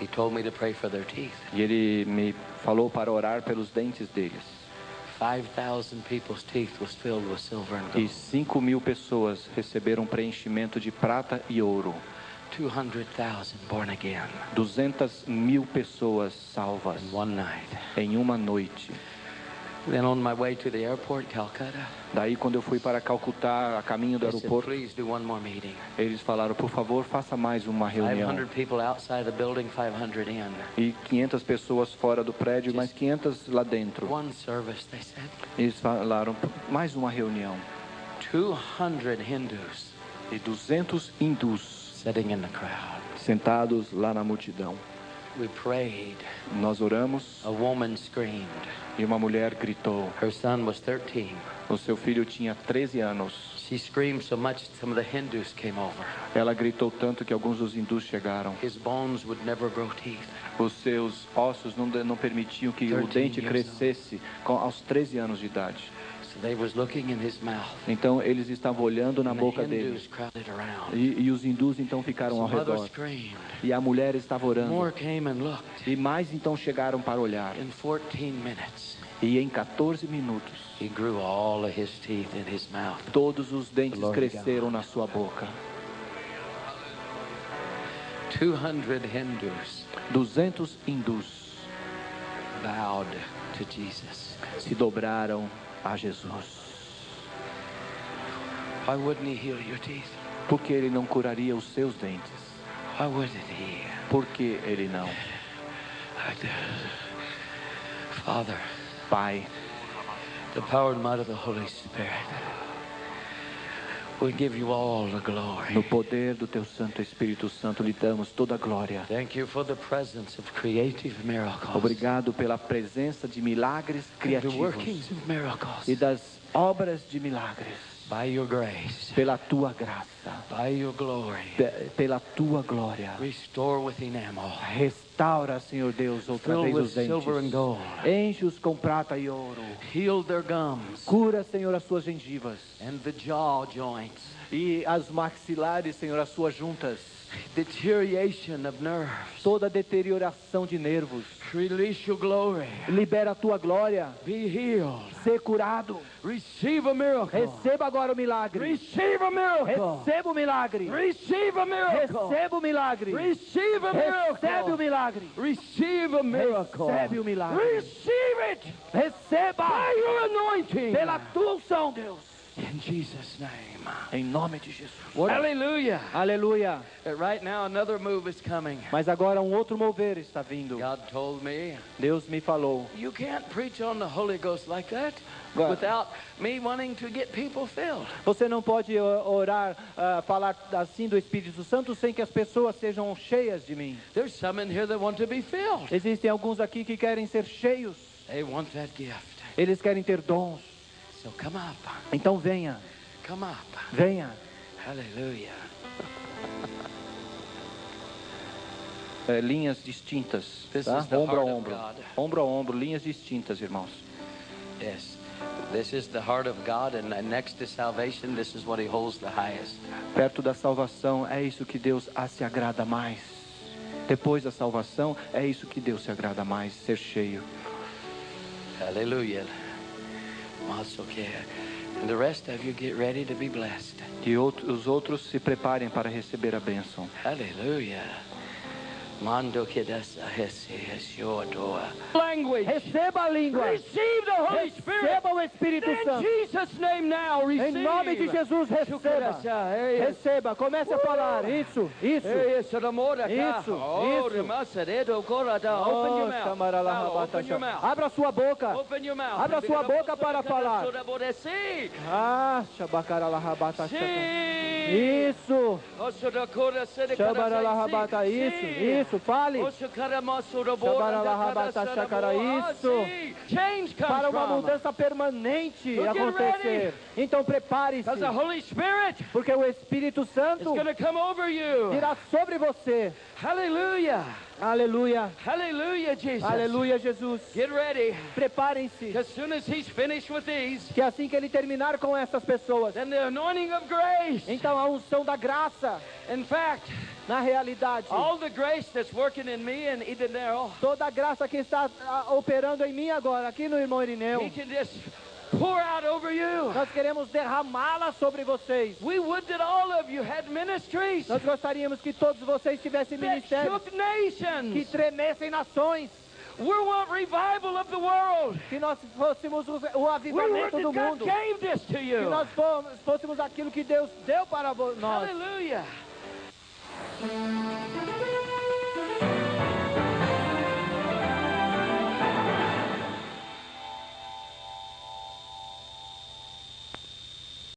He told me to pray for their teeth. E ele me falou para orar pelos dentes deles. 5,000 people's teeth was filled with silver and E gold. 5.000 pessoas receberam preenchimento de prata e ouro. 200,000 born again 200.000 pessoas salvas in one night. em uma noite. Then on my way to the airport, Calcutta, Daí, quando eu fui para Calcutá, a caminho do they said, aeroporto, please do one more meeting. eles falaram, por favor, faça mais uma reunião. 500 people outside the building, 500 in. E 500 pessoas fora do prédio, mais 500 lá dentro. One service, they said. Eles falaram, mais uma reunião. 200 Hindus E 200 hindus sitting in the crowd. sentados lá na multidão. We prayed. Nós oramos A woman screamed. e uma mulher gritou. Her son was 13. O seu filho tinha 13 anos. She screamed so much some of the Hindus came over. Ela gritou tanto que alguns dos hindus chegaram. His bones would never grow teeth. Os seus ossos não permitiam que o 13 dente years crescesse aos 13 anos de idade. So they was looking in his mouth. Então eles estavam olhando na And boca the dele. Hindus crowded around. E os hindus então ficaram ao So mother redor. screamed. E a mulher estava orando. More came and looked. E mais então chegaram para olhar. In 14 minutes, E em 14 minutos, he grew all of his teeth in his mouth. todos os dentes Glória a Deus. cresceram na sua boca. 200 Hindus 200 hindus bowed to Jesus. se dobraram a Jesus. Why wouldn't he heal your teeth? Por que ele não curaria os seus dentes? Why wouldn't he? Por que ele não? Father, Pai, the power and might of the Holy Spirit, we give you all the glory. no poder do teu Santo Espírito Santo lhe damos toda a glória. Thank you for the presence of creative miracles. Obrigado pela presença de milagres The criativos workings of miracles. e das obras de milagres. By your grace, Pela tua graça, by your glory, pela tua glória. restore with enamel. Restaura, Senhor Deus, outra Fill vez with os silver and dentes. gold. Enche-os com prata e ouro. Heal their gums Cura, Senhor, as suas gengivas. and the jaw joints. E as maxilares, Senhor, as suas juntas. Deterioration of nerves. Toda deterioração de nervos. Release your glory. Libera a tua glória. Be healed. Ser curado. Receive a miracle. Receba agora o milagre. Receive a miracle. Receba o milagre. Receive a miracle. Receba o milagre. Receive a Recebe o miracle. milagre. Receive a miracle. Recebe o milagre. Receive it Receba by your anointing. pela tua unção, Deus. In Jesus' name. Em nome de Jesus. Hallelujah. Aleluia. Right now another move is coming. Mas agora um outro mover está vindo. God told me, Deus me falou. you can't preach on the Holy Ghost like that God. without me wanting to get people filled. Você não pode orar, falar assim do Espírito Santo sem que as pessoas sejam cheias de mim. There's some in here that want to be filled. Existem alguns aqui que querem ser cheios. They want that gift. Eles querem ter dons. So come up. Então venha, Come up. venha. Hallelujah. Linhas distintas, This tá? is the Ombro a heart of ombro. God. Ombro a ombro, linhas distintas, irmãos. Yes. This is the heart of God, and next to salvation, this is what He holds the highest. Perto da salvação, é isso que Deus se agrada mais. Depois da salvação, é isso que Deus se agrada mais, ser cheio. Hallelujah. Okay. And the rest of you get ready to be blessed. E os outros se preparem para receber a bênção. Hallelujah. Mando kedasa hesi hesiodoa. Language. Receba a língua. Receive the Holy Spirit. Receba o Espírito In Santo. Jesus' name now, receive. Em nome de Jesus, receba. Receba, comece a falar. Isso, isso. Isso, Open your mouth. Open your mouth. Abra sua boca. Open your mouth. Abra sua boca para falar. Shabacaralahaba. Isso. Shabaralahaba. Isso, fale. Isso. Change comes Para uma from. mudança permanente Get acontecer. Então prepare-se. Because the Holy Spirit Porque o Espírito is Santo going to come over you. virá sobre você. Hallelujah. Aleluia. Hallelujah, Jesus. Aleluia, Jesus. Get ready. Preparem-se, As soon as he's finished with these, que assim que ele terminar com essas pessoas, then the anointing of grace. então a unção da graça, In fact, na realidade, all the grace that's working in me and Irineu, toda a graça que está operando em mim agora, aqui no irmão Irineu, he can just pour out over you. nós queremos derramá-la sobre vocês. We would that all of you had ministries Nós gostaríamos que todos vocês tivessem that ministérios shook que nations. tremessem nações, We want revival of the world. que nós fôssemos o We want avivamento do that God mundo, gave this to que you. nós fôssemos aquilo que Deus deu para nós. Hallelujah.